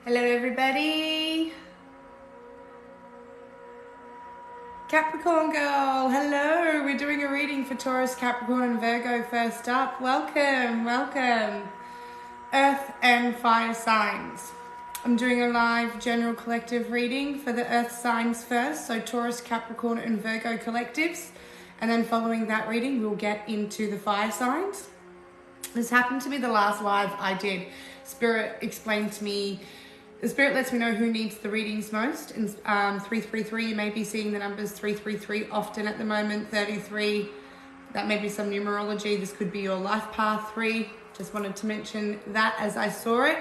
Hello everybody. Capricorn girl, hello. We're doing a reading for Taurus, Capricorn and Virgo first up. Welcome. Earth and fire signs. I'm doing a live general collective reading for the earth signs first, so Taurus, Capricorn and Virgo collectives. And then following that reading, we'll get into the fire signs. This happened to be the last live I did. Spirit explained to me, the Spirit lets me know who needs the readings most. In 333, you may be seeing the numbers 333 often at the moment. 33, that may be some numerology. This could be your life path 3. Just wanted to mention that as I saw it.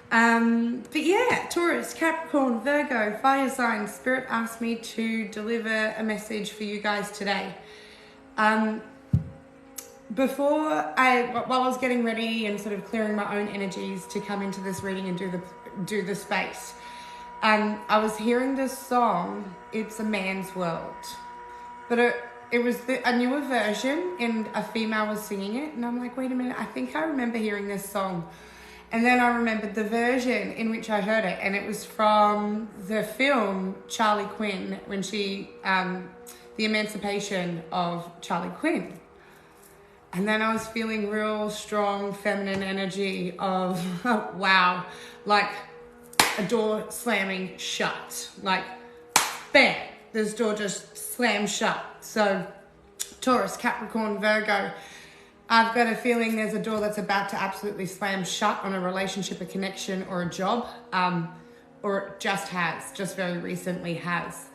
But yeah, Taurus, Capricorn, Virgo, fire signs. Spirit asked me to deliver a message for you guys today. While I was getting ready and sort of clearing my own energies to come into this reading and do the space, I was hearing this song, It's a Man's World. But it was a newer version and a female was singing it. And I'm like, wait a minute, I think I remember hearing this song. And then I remembered the version in which I heard it. And it was from the film Charlie Quinn, when the emancipation of Charlie Quinn. And then I was feeling real strong feminine energy of, wow, like a door slamming shut. Like, bam, this door just slammed shut. So, Taurus, Capricorn, Virgo, I've got a feeling there's a door that's about to absolutely slam shut on a relationship, a connection, or a job. Or it just very recently has.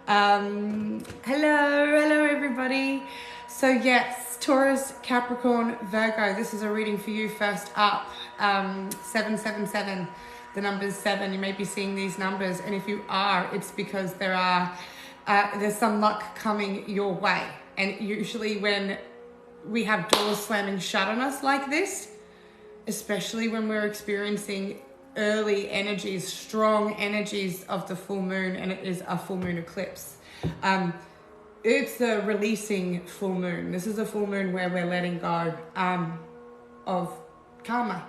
Hello everybody. So yes, Taurus, Capricorn, Virgo, this is a reading for you first up. 777, the number's 7. You may be seeing these numbers, and if you are, it's because there's some luck coming your way. And usually when we have doors slamming shut on us like this, especially when we're experiencing early energies, strong energies of the full moon, and it is a full moon eclipse. It's a releasing full moon. This is a full moon where we're letting go of karma,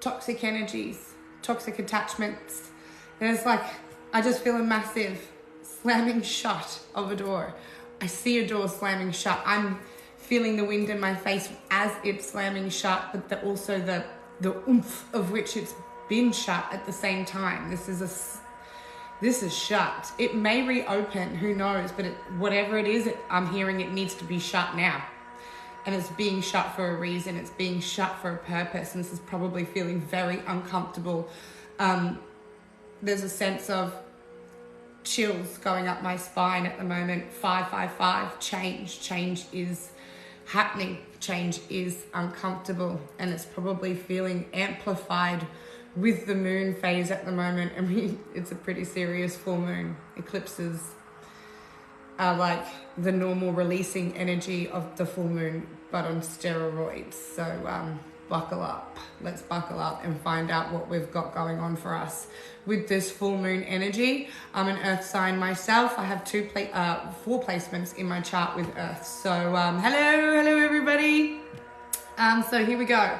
toxic energies, toxic attachments. And it's like, I just feel a massive slamming shut of a door. I see a door slamming shut. I'm feeling the wind in my face as it's slamming shut, but also the oomph of which it's been shut at the same time. This is shut. It may reopen, who knows, but whatever it is, I'm hearing it needs to be shut now. And it's being shut for a reason. It's being shut for a purpose. And this is probably feeling very uncomfortable. There's a sense of chills going up my spine at the moment. 555, change. Change is happening. Change is uncomfortable. And it's probably feeling amplified with the moon phase at the moment. I mean, it's a pretty serious full moon. Eclipses are like the normal releasing energy of the full moon, but on steroids. So buckle up. Let's buckle up and find out what we've got going on for us with this full moon energy. I'm an earth sign myself. I have 4 placements in my chart with earth. So hello everybody. So here we go.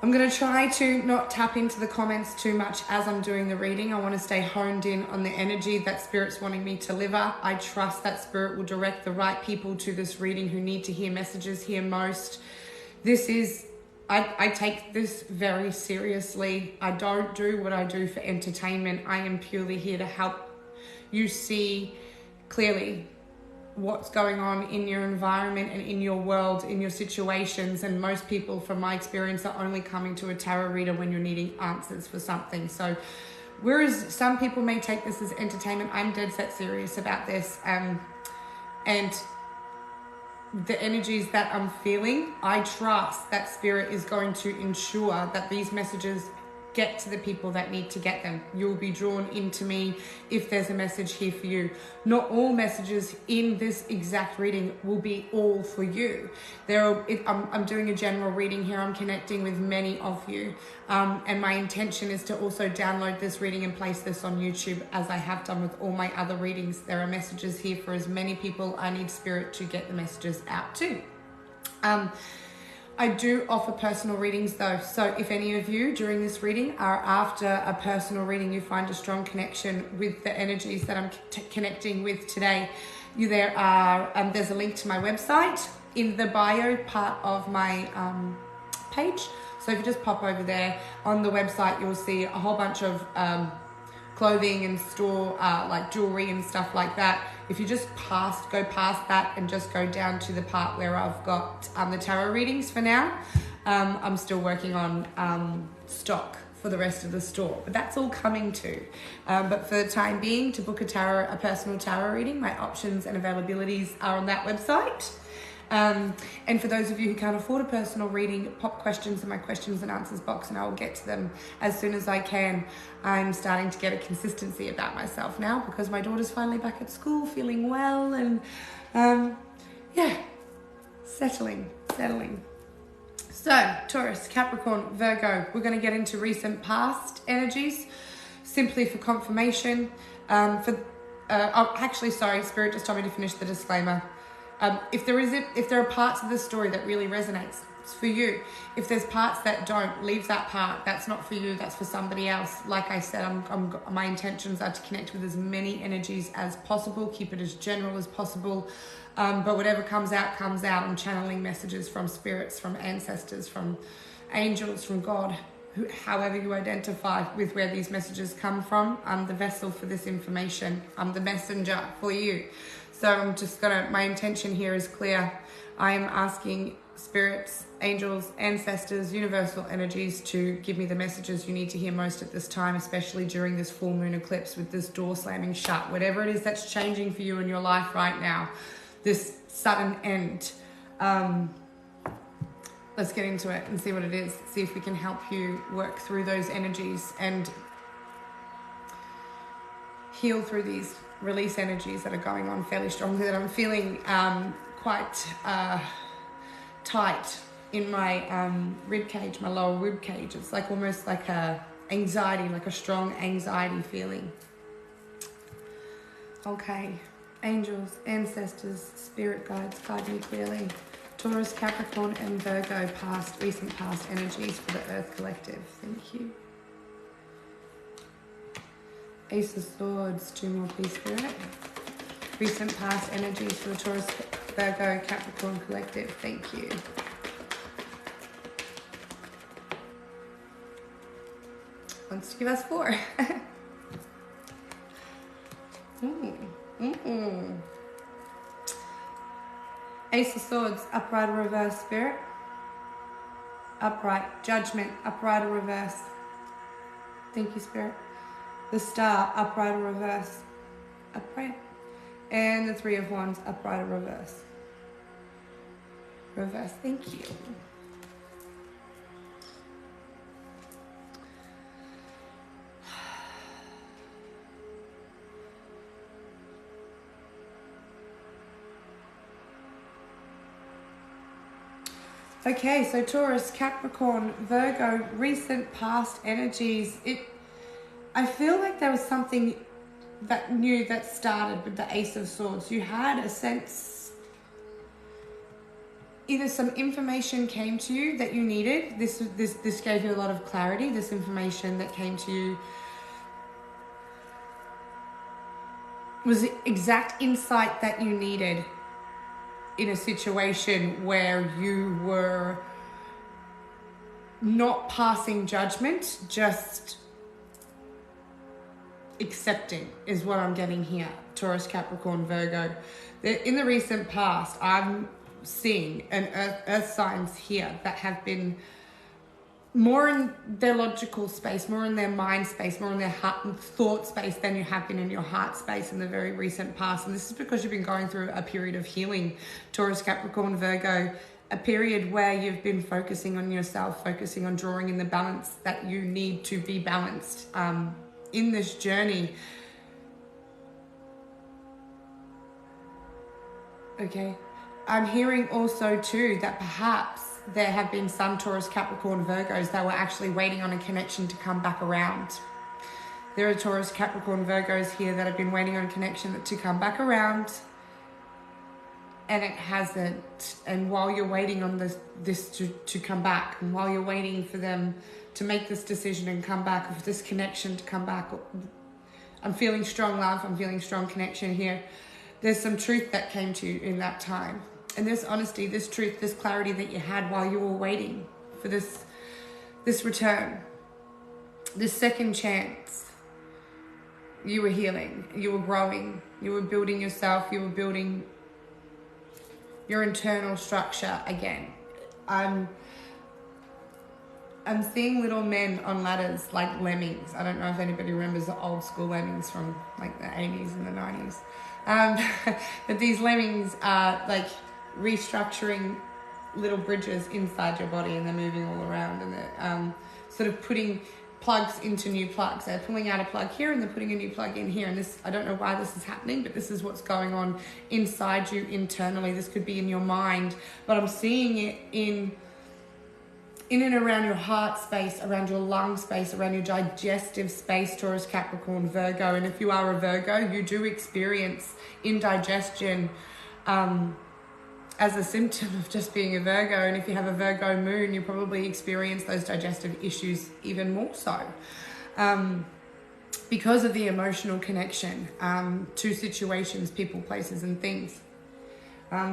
I'm going to try to not tap into the comments too much as I'm doing the reading. I want to stay honed in on the energy that Spirit's wanting me to deliver. I trust that Spirit will direct the right people to this reading who need to hear messages here most. I take this very seriously. I don't do what I do for entertainment. I am purely here to help you see clearly what's going on in your environment and in your world, in your situations. And most people, from my experience, are only coming to a tarot reader when you're needing answers for something. So whereas some people may take this as entertainment, I'm dead set serious about this. And the energies that I'm feeling, I trust that Spirit is going to ensure that these messages get to the people that need to get them. You'll be drawn into me if there's a message here for you. Not all messages in this exact reading will be all for you. I'm doing a general reading here. I'm connecting with many of you. And my intention is to also download this reading and place this on YouTube, as I have done with all my other readings. There are messages here for as many people. I need Spirit to get the messages out to. I do offer personal readings though. So if any of you during this reading are after a personal reading, you find a strong connection with the energies that I'm connecting with today, there's a link to my website in the bio part of my page. So if you just pop over there on the website, you'll see a whole bunch of clothing and store like jewelry and stuff like that. If you just go past that and just go down to the part where I've got the tarot readings for now, I'm still working on stock for the rest of the store, but that's all coming too. But for the time being, to book a personal tarot reading, my options and availabilities are on that website. And for those of you who can't afford a personal reading, pop questions in my questions and answers box and I will get to them as soon as I can. I'm starting to get a consistency about myself now because my daughter's finally back at school, feeling well, and settling. So, Taurus, Capricorn, Virgo, we're going to get into recent past energies, simply for confirmation. Spirit just told me to finish the disclaimer. If there are parts of the story that really resonates, it's for you. If there's parts that don't, leave that part. That's not for you. That's for somebody else. Like I said, my intentions are to connect with as many energies as possible. Keep it as general as possible. But whatever comes out, comes out. I'm channeling messages from spirits, from ancestors, from angels, from God. However you identify with where these messages come from, I'm the vessel for this information. I'm the messenger for you. So my intention here is clear. I am asking spirits, angels, ancestors, universal energies to give me the messages you need to hear most at this time, especially during this full moon eclipse with this door slamming shut. Whatever it is that's changing for you in your life right now, this sudden end. Let's get into it and see what it is. See if we can help you work through those energies and heal through these release energies that are going on fairly strongly, that I'm feeling quite tight in my rib cage, my lower rib cage. It's like almost like a anxiety, like a strong anxiety feeling. Okay, angels, ancestors, spirit guides, guide me clearly. Taurus, Capricorn and Virgo, recent past energies for the Earth Collective. Thank you. Ace of Swords, 2 more please, Spirit. Recent past energies for the Taurus, Virgo, Capricorn Collective. Thank you. Wants to give us 4. Ace of Swords, upright or reverse, Spirit. Upright, Judgment, upright or reverse. Thank you, Spirit. The Star, upright or reverse. Upright. And the 3 of Wands, upright or reverse. Reverse, thank you. Okay, so Taurus, Capricorn, Virgo, recent past energies. I feel like there was something that new that started with the Ace of Swords. You had a sense, either some information came to you that you needed. This gave you a lot of clarity. This information that came to you was the exact insight that you needed in a situation where you were not passing judgment, just accepting is what I'm getting here. Taurus, Capricorn, Virgo. In the recent past, I'm seeing earth signs here that have been more in their logical space, more in their mind space, more in their heart and thought space than you have been in your heart space in the very recent past. And this is because you've been going through a period of healing, Taurus, Capricorn, Virgo, a period where you've been focusing on yourself, focusing on drawing in the balance that you need to be balanced in this journey. Okay. I'm hearing also too that perhaps there have been some Taurus, Capricorn, Virgos that were actually waiting on a connection to come back around. There are Taurus, Capricorn, Virgos here that have been waiting on a connection to come back around. and it hasn't. And while you're waiting on this to come back, and while you're waiting for them to make this decision and come back, or for this connection to come back, I'm feeling strong love, I'm feeling strong connection here. There's some truth that came to you in that time. And this honesty, this truth, this clarity that you had while you were waiting for this return, this second chance. You were healing, you were growing, you were building yourself, you were building your internal structure again. I'm seeing little men on ladders like lemmings. I don't know if anybody remembers the old school lemmings from like the 80s and the 90s. But these lemmings are like restructuring little bridges inside your body, and they're moving all around, and they're sort of putting plugs into new plugs. They're pulling out a plug here and they're putting a new plug in here. And this, I don't know why this is happening, but this is what's going on inside you internally. This could be in your mind, but I'm seeing it in and around your heart space, around your lung space, around your digestive space, Taurus, Capricorn, Virgo. And if you are a Virgo, you do experience indigestion as a symptom of just being a Virgo. And if you have a Virgo moon, you probably experience those digestive issues even more so because of the emotional connection to situations, people, places, and things.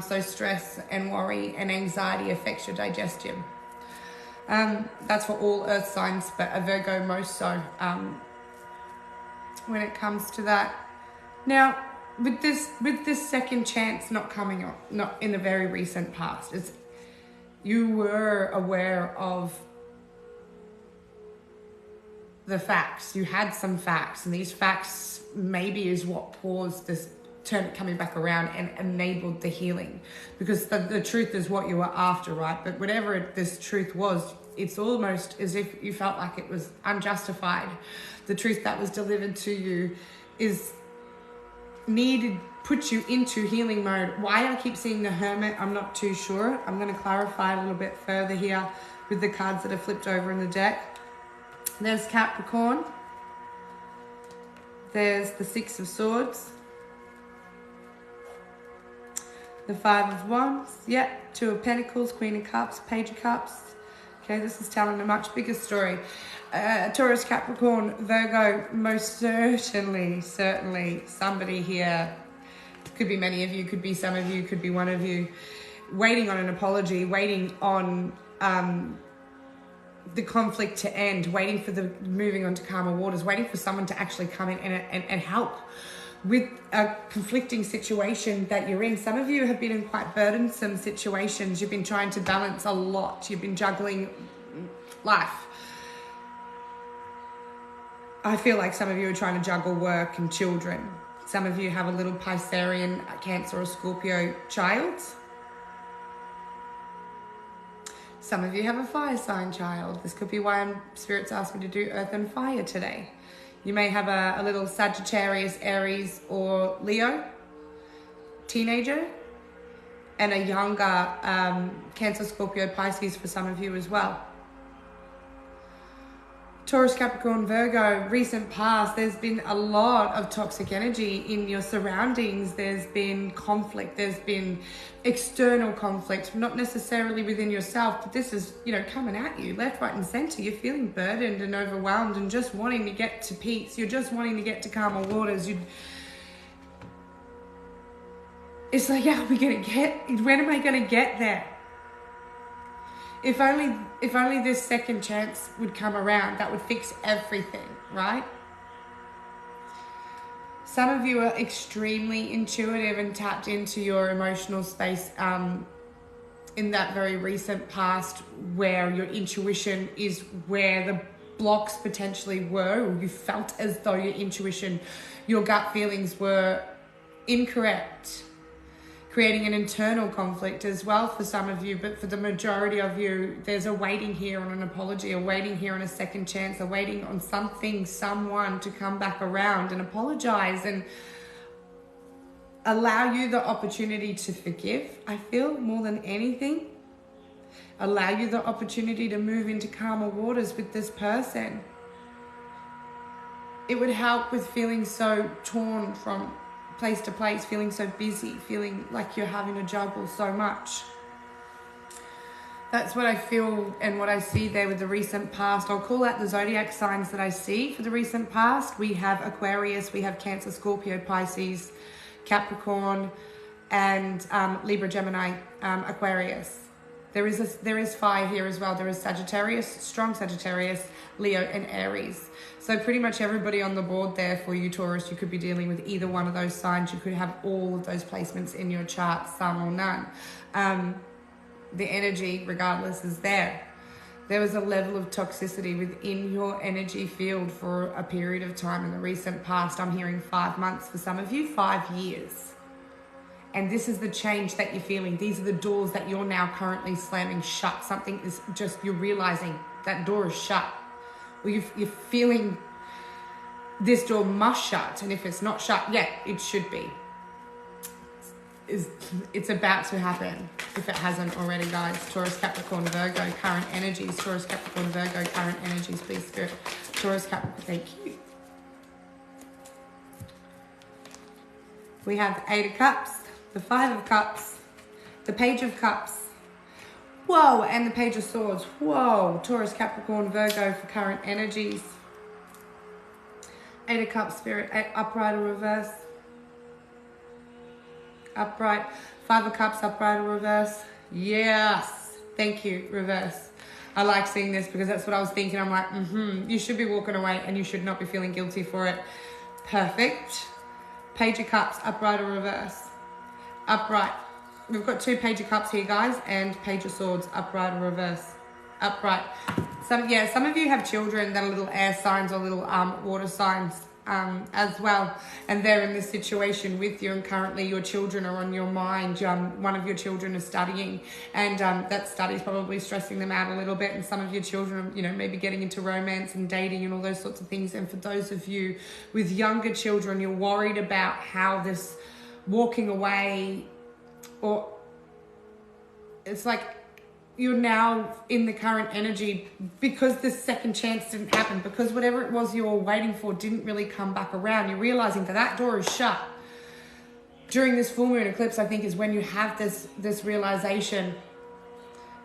So stress and worry and anxiety affects your digestion. That's for all earth signs, but a Virgo most so when it comes to that. Now, with this second chance not coming up, not in the very recent past, you were aware of the facts. You had some facts, and these facts maybe is what caused this turn coming back around and enabled the healing, because the truth is what you were after, right? But whatever this truth was, it's almost as if you felt like it was unjustified. The truth that was delivered to you put you into healing mode. Why I keep seeing the Hermit, I'm not too sure. I'm going to clarify a little bit further here with the cards that are flipped over in the deck. There's Capricorn. There's the Six of Swords. The Five of Wands. Yep. Two of Pentacles, Queen of Cups, Page of Cups. Okay, this is telling a much bigger story. Taurus, Capricorn, Virgo, most certainly somebody here, could be many of you, could be some of you, could be one of you, waiting on an apology, waiting on the conflict to end, waiting for the moving on to calmer waters, waiting for someone to actually come in and help with a conflicting situation that you're in. Some of you have been in quite burdensome situations. You've been trying to balance a lot. You've been juggling life. I feel like some of you are trying to juggle work and children. Some of you have a little Piscean, Cancer, or Scorpio child. Some of you have a fire sign child. This could be why Spirit's asked me to do Earth and Fire today. You may have a little Sagittarius, Aries, or Leo teenager, and a younger Cancer, Scorpio, Pisces for some of you as well. Taurus, Capricorn, Virgo, recent past, there's been a lot of toxic energy in your surroundings. There's been conflict. There's been external conflict, not necessarily within yourself, but this is, coming at you left, right, and center. You're feeling burdened and overwhelmed and just wanting to get to peace. You're just wanting to get to calmer waters. It's like, when am I going to get there? If only this second chance would come around, that would fix everything, right? Some of you are extremely intuitive and tapped into your emotional space in that very recent past, where your intuition is where the blocks potentially were, or you felt as though your intuition, your gut feelings were incorrect, creating an internal conflict as well for some of you. But for the majority of you, there's a waiting here on an apology, a waiting here on a second chance, a waiting on someone to come back around and apologize and allow you the opportunity to forgive. I feel more than anything, allow you the opportunity to move into calmer waters with this person. It would help with feeling so torn from place to place, feeling so busy, feeling like you're having to juggle so much. That's what I feel and what I see there with the recent past. I'll call out the zodiac signs that I see for the recent past. We have Aquarius, we have Cancer, Scorpio, Pisces, Capricorn, and Libra, Gemini, Aquarius. There is fire here as well. There is Sagittarius, strong Sagittarius, Leo, and Aries. So pretty much everybody on the board there for you, Taurus, you could be dealing with either one of those signs. You could have all of those placements in your chart, some or none. The energy, regardless, is there. There was a level of toxicity within your energy field for a period of time in the recent past. I'm hearing 5 months for some of you, 5 years. And this is the change that you're feeling. These are the doors that you're now currently slamming shut. Something is just, you're realizing that door is shut. Or you're feeling this door must shut. And if it's not shut yet, it should be. It's about to happen if it hasn't already, guys. Taurus, Capricorn, Virgo, current energies. Taurus, Capricorn, Virgo, current energies, please, Spirit. Taurus, Capricorn, thank you. We have 8 of Cups, the 5 of Cups, the Page of Cups. Whoa, and the Page of Swords. Whoa, Taurus, Capricorn, Virgo for current energies. 8 of Cups, Spirit, upright or reverse. Upright. 5 of Cups, upright or reverse. Yes. Thank you, reverse. I like seeing this because that's what I was thinking. I'm like, you should be walking away and you should not be feeling guilty for it. Perfect. Page of Cups, upright or reverse. Upright. We've got 2 Page of Cups here, guys, and Page of Swords, upright or reverse. Upright. Some of you have children that are little air signs or little water signs. As well, and they're in this situation with you, and currently your children are on your mind. One of your children is studying, and that study is probably stressing them out a little bit, and some of your children, maybe getting into romance and dating and all those sorts of things. And for those of you with younger children, you're worried about how this walking away, or it's like you're now in the current energy because this second chance didn't happen, because whatever it was you were waiting for didn't really come back around. You're realizing that door is shut. During this full moon eclipse, I think, is when you have this realization.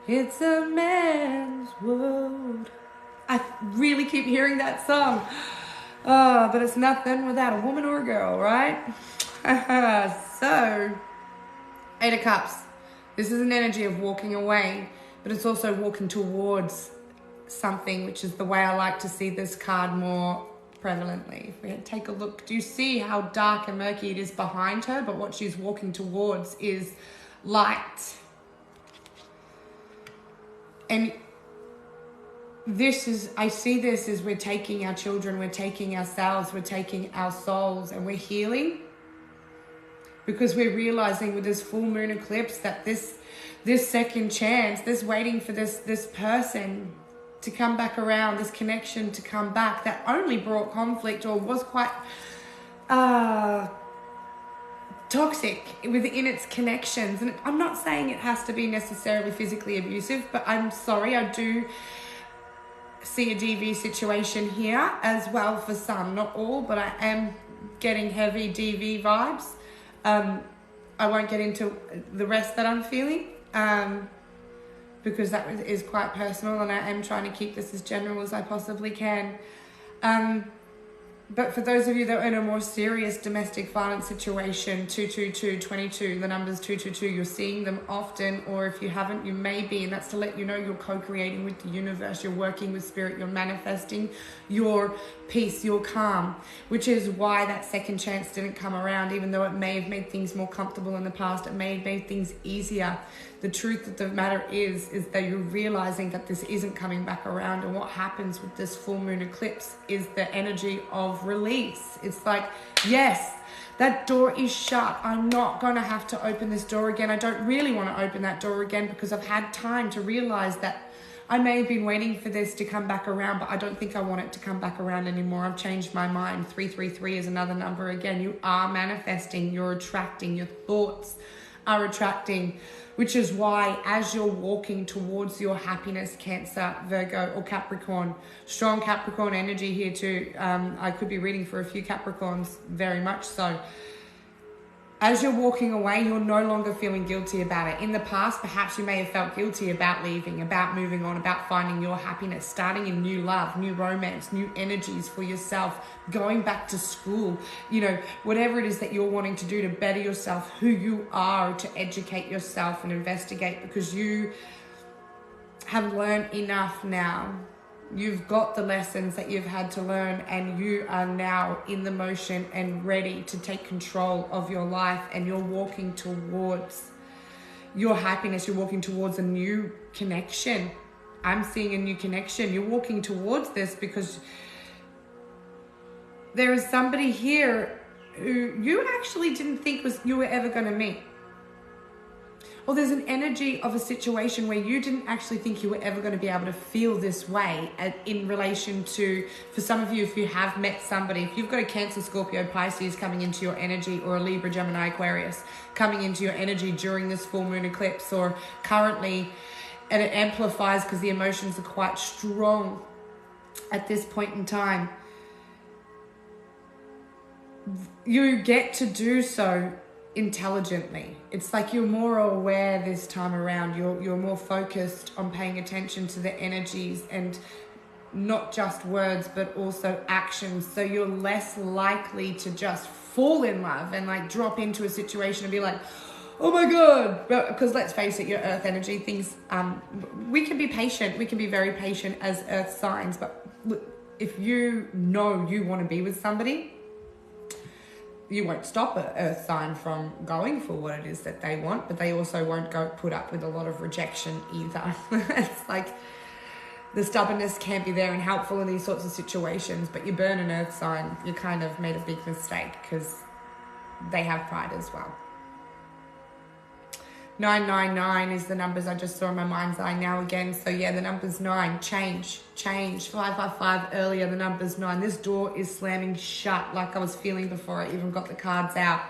It's a man's world. I really keep hearing that song. Oh, but it's nothing without a woman or a girl, right? So, 8 of Cups. This is an energy of walking away, but it's also walking towards something, which is the way I like to see this card more prevalently. If we take a look, do you see how dark and murky it is behind her? But what she's walking towards is light. And I see this as we're taking our children, we're taking ourselves, we're taking our souls, and we're healing. Because we're realizing with this full moon eclipse that this second chance, this waiting for this person to come back around, this connection to come back, that only brought conflict or was quite toxic within its connections. And I'm not saying it has to be necessarily physically abusive, but I'm sorry, I do see a DV situation here as well for some, not all, but I am getting heavy DV vibes. I won't get into the rest that I'm feeling because that is quite personal, and I am trying to keep this as general as I possibly can. But for those of you that are in a more serious domestic violence situation, 222, the numbers 222, you're seeing them often, or if you haven't, you may be, and that's to let you know you're co-creating with the universe, you're working with spirit, you're manifesting your peace, your calm, which is why that second chance didn't come around, even though it may have made things more comfortable in the past, it may have made things easier. The truth of the matter is that you're realizing that this isn't coming back around, and what happens with this full moon eclipse is the energy of release. It's like, yes, that door is shut. I'm not going to have to open this door again. I don't really want to open that door again because I've had time to realize that I may have been waiting for this to come back around, but I don't think I want it to come back around anymore. I've changed my mind. 333 is another number. Again, you are manifesting, you're attracting, your thoughts are attracting, which is why as you're walking towards your happiness, Cancer, Virgo, or Capricorn, strong Capricorn energy here too. I could be reading for a few Capricorns, very much so. As you're walking away, you're no longer feeling guilty about it. In the past, perhaps you may have felt guilty about leaving, about moving on, about finding your happiness, starting a new love, new romance, new energies for yourself, going back to school, you know, whatever it is that you're wanting to do to better yourself, who you are, to educate yourself and investigate, because you have learned enough now. You've got the lessons that you've had to learn, and you are now in the motion and ready to take control of your life, and you're walking towards your happiness. You're walking towards a new connection. I'm seeing a new connection. You're walking towards this because there is somebody here who you actually didn't think you were ever going to meet. Or there's an energy of a situation where you didn't actually think you were ever going to be able to feel this way in relation to, for some of you, if you have met somebody, if you've got a Cancer, Scorpio, Pisces coming into your energy, or a Libra, Gemini, Aquarius coming into your energy during this full moon eclipse, or currently, and it amplifies because the emotions are quite strong at this point in time, you get to do so intelligently. It's like you're more aware this time around. You're more focused on paying attention to the energies, and not just words but also actions. So you're less likely to just fall in love and like drop into a situation and be like, oh my god. Because let's face it, your earth energy things, we can be patient, we can be very patient as earth signs, but if you know you want to be with somebody, you won't stop an earth sign from going for what it is that they want, but they also won't go put up with a lot of rejection either. It's like the stubbornness can be there and helpful in these sorts of situations, but you burn an earth sign, you kind of made a big mistake, because they have pride as well. 999 is the numbers I just saw in my mind's eye now again. So yeah, the number's 9, change. 555 earlier, the number's 9. This door is slamming shut, like I was feeling before I even got the cards out.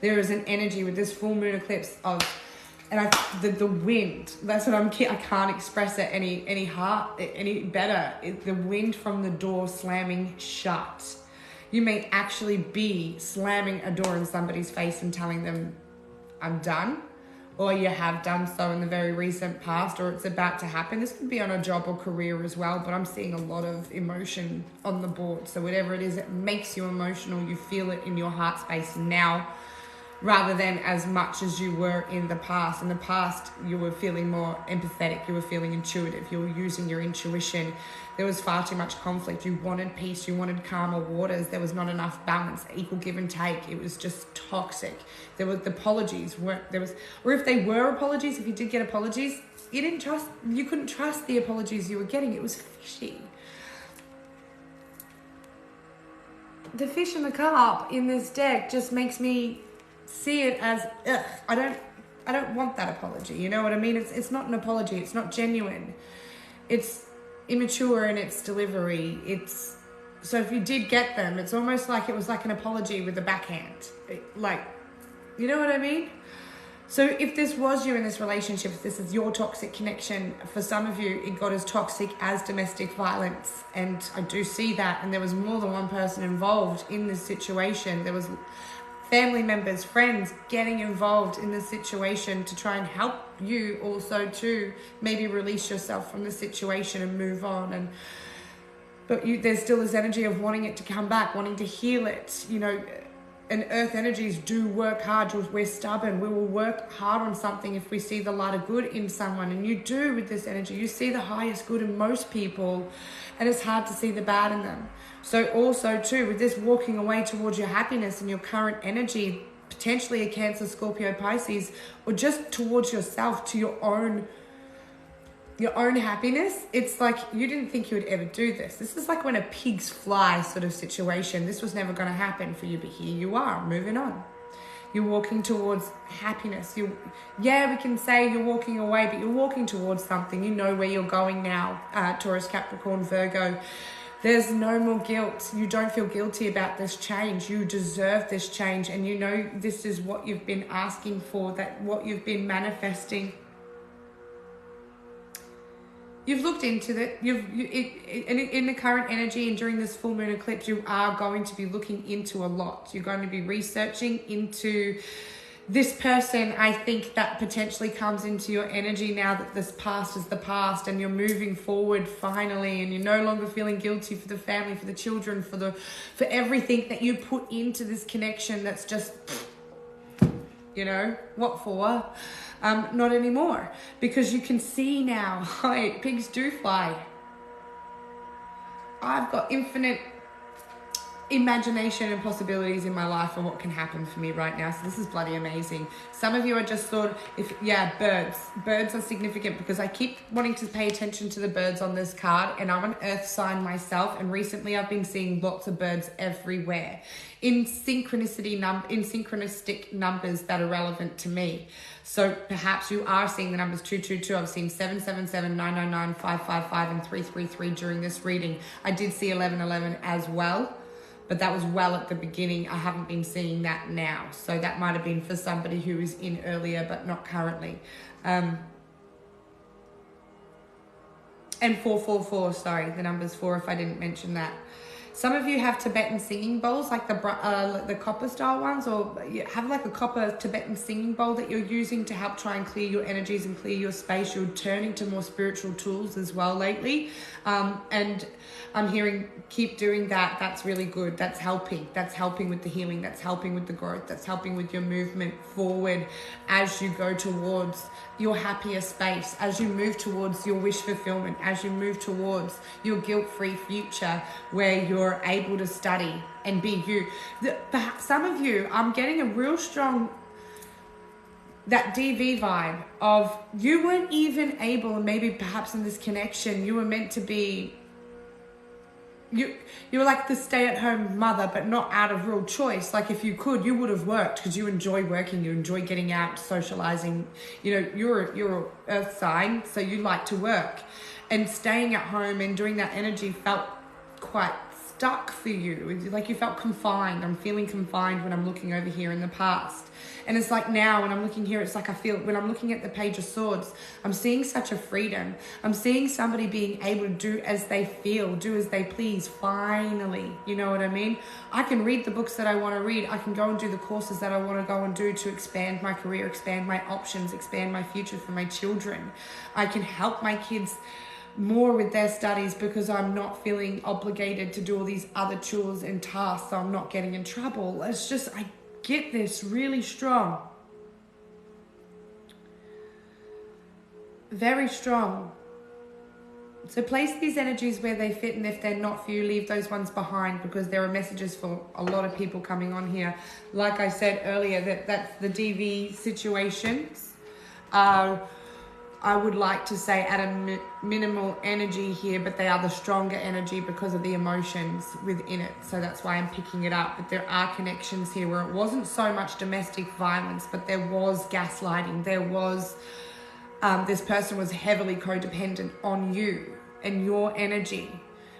There is an energy with this full moon eclipse of, and the wind, that's what I can't express it any better. The wind from the door slamming shut. You may actually be slamming a door in somebody's face and telling them, I'm done. Or you have done so in the very recent past, or it's about to happen. This could be on a job or career as well, but I'm seeing a lot of emotion on the board. So whatever it is that makes you emotional, you feel it in your heart space now, rather than as much as you were in the past. In the past, you were feeling more empathetic, you were feeling intuitive, you were using your intuition. There was far too much conflict. You wanted peace, you wanted calmer waters. There was not enough balance, equal give and take. It was just toxic. There was, the apologies weren't, there was, or if they were apologies, if you did get apologies, you couldn't trust the apologies you were getting. It was fishy. The fish in the cup in this deck just makes me see it as, ugh, I don't want that apology. You know what I mean? It's not an apology. It's not genuine. It's immature in its delivery. So if you did get them, it's almost like it was like an apology with a backhand. You know what I mean? So if this was you in this relationship, if this is your toxic connection, for some of you, it got as toxic as domestic violence. And I do see that. And there was more than one person involved in this situation. There was family members, friends getting involved in this situation to try and help you also to maybe release yourself from the situation and move on. But there's still this energy of wanting it to come back, wanting to heal it, you know. And earth energies do work hard. We're stubborn. We will work hard on something if we see the light of good in someone. And you do with this energy. You see the highest good in most people, and it's hard to see the bad in them. So also too, with this walking away towards your happiness and your current energy, potentially a Cancer, Scorpio, Pisces, or just towards yourself, to your own happiness, it's like you didn't think you would ever do this. This is like when a pigs fly sort of situation. This was never going to happen for you, but here you are, moving on. You're walking towards happiness. We can say you're walking away, but you're walking towards something. You know where you're going now, Taurus, Capricorn, Virgo. There's no more guilt. You don't feel guilty about this change. You deserve this change, and you know this is what you've been asking for, that what you've been manifesting. You've looked into it. In the current energy and during this full moon eclipse, you are going to be looking into a lot. You're going to be researching into this person. I think that potentially comes into your energy now that this past is the past and you're moving forward finally, and you're no longer feeling guilty for the family, for the children, for everything that you put into this connection that's just, you know, what for? Not anymore, because you can see now, hi, pigs do fly. I've got infinite imagination and possibilities in my life and what can happen for me right now. So this is bloody amazing. Some of you are just thought, birds are significant because I keep wanting to pay attention to the birds on this card, and I'm an earth sign myself, and recently I've been seeing lots of birds everywhere in synchronistic numbers that are relevant to me. So perhaps you are seeing the numbers 222. I've seen 777, 999, 555, and 333 during this reading. I did see 1111 as well, but that was well at the beginning. I haven't been seeing that now. So that might have been for somebody who was in earlier, but not currently. And 444, sorry, the number's 4 if I didn't mention that. Some of you have Tibetan singing bowls, like the copper style ones, or you have like a copper Tibetan singing bowl that you're using to help try and clear your energies and clear your space. You're turning to more spiritual tools as well lately. And I'm hearing keep doing that. That's really good. That's helping. That's helping with the healing. That's helping with the growth. That's helping with your movement forward as you go towards your happier space, as you move towards your wish fulfillment, as you move towards your guilt-free future where you're able to study and be you. Perhaps some of you, I'm getting a real strong that DV vibe of you weren't even able, and maybe perhaps in this connection you were meant to be, you were like the stay-at-home mother, but not out of real choice. Like if you could, you would have worked because you enjoy working, you enjoy getting out, socializing. You know, you're an earth sign, so you like to work, and staying at home and doing that energy felt quite stuck for you. Like you felt confined. I'm feeling confined when I'm looking over here in the past. And it's like now when I'm looking here, it's like I feel when I'm looking at the Page of Swords, I'm seeing such a freedom. I'm seeing somebody being able to do as they feel, do as they please, finally. You know what I mean? I can read the books that I want to read. I can go and do the courses that I want to go and do to expand my career, expand my options, expand my future for my children. I can help my kids more with their studies because I'm not feeling obligated to do all these other chores and tasks, so I'm not getting in trouble. It's just, I get this really strong. Very strong. So place these energies where they fit, and if they're not for you, leave those ones behind, because there are messages for a lot of people coming on here. Like I said earlier, that's the DV situations. I would like to say at a minimal energy here, but they are the stronger energy because of the emotions within it. So that's why I'm picking it up. But there are connections here where it wasn't so much domestic violence, but there was gaslighting. There was, this person was heavily codependent on you and your energy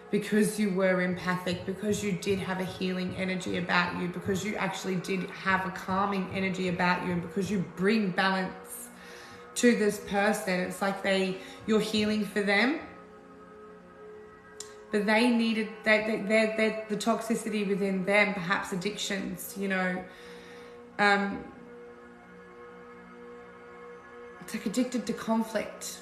because you were empathic, because you did have a healing energy about you, because you actually did have a calming energy about you, and because you bring balance to this person. It's like you're healing for them, but they needed they're the toxicity within them, perhaps addictions, you know. It's like addicted to conflict.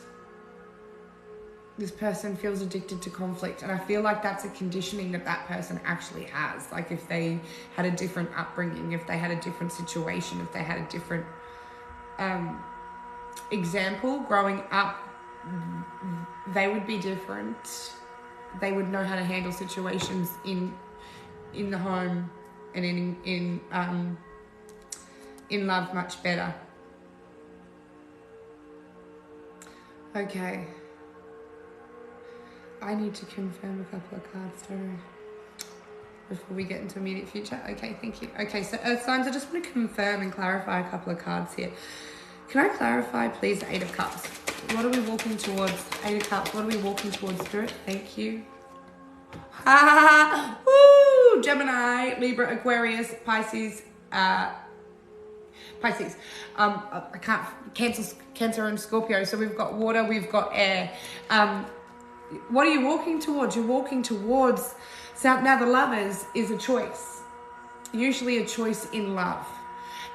This person feels addicted to conflict, and I feel like that's a conditioning that person actually has. Like if they had a different upbringing, if they had a different situation, if they had a different example growing up, they would be different. They would know how to handle situations in the home and in love much better. Okay, I need to confirm a couple of cards, don't I, before we get into immediate future? Okay, thank you. Okay, so earth signs, I just want to confirm and clarify a couple of cards here. Can I clarify, please, the 8 of Cups? What are we walking towards? 8 of Cups, what are we walking towards, Spirit? Thank you. Woo! Gemini, Libra, Aquarius, Pisces, Pisces. I can't, Cancer and Scorpio. So we've got water, we've got air. What are you walking towards? You're walking towards, so now the Lovers is a choice. Usually a choice in love.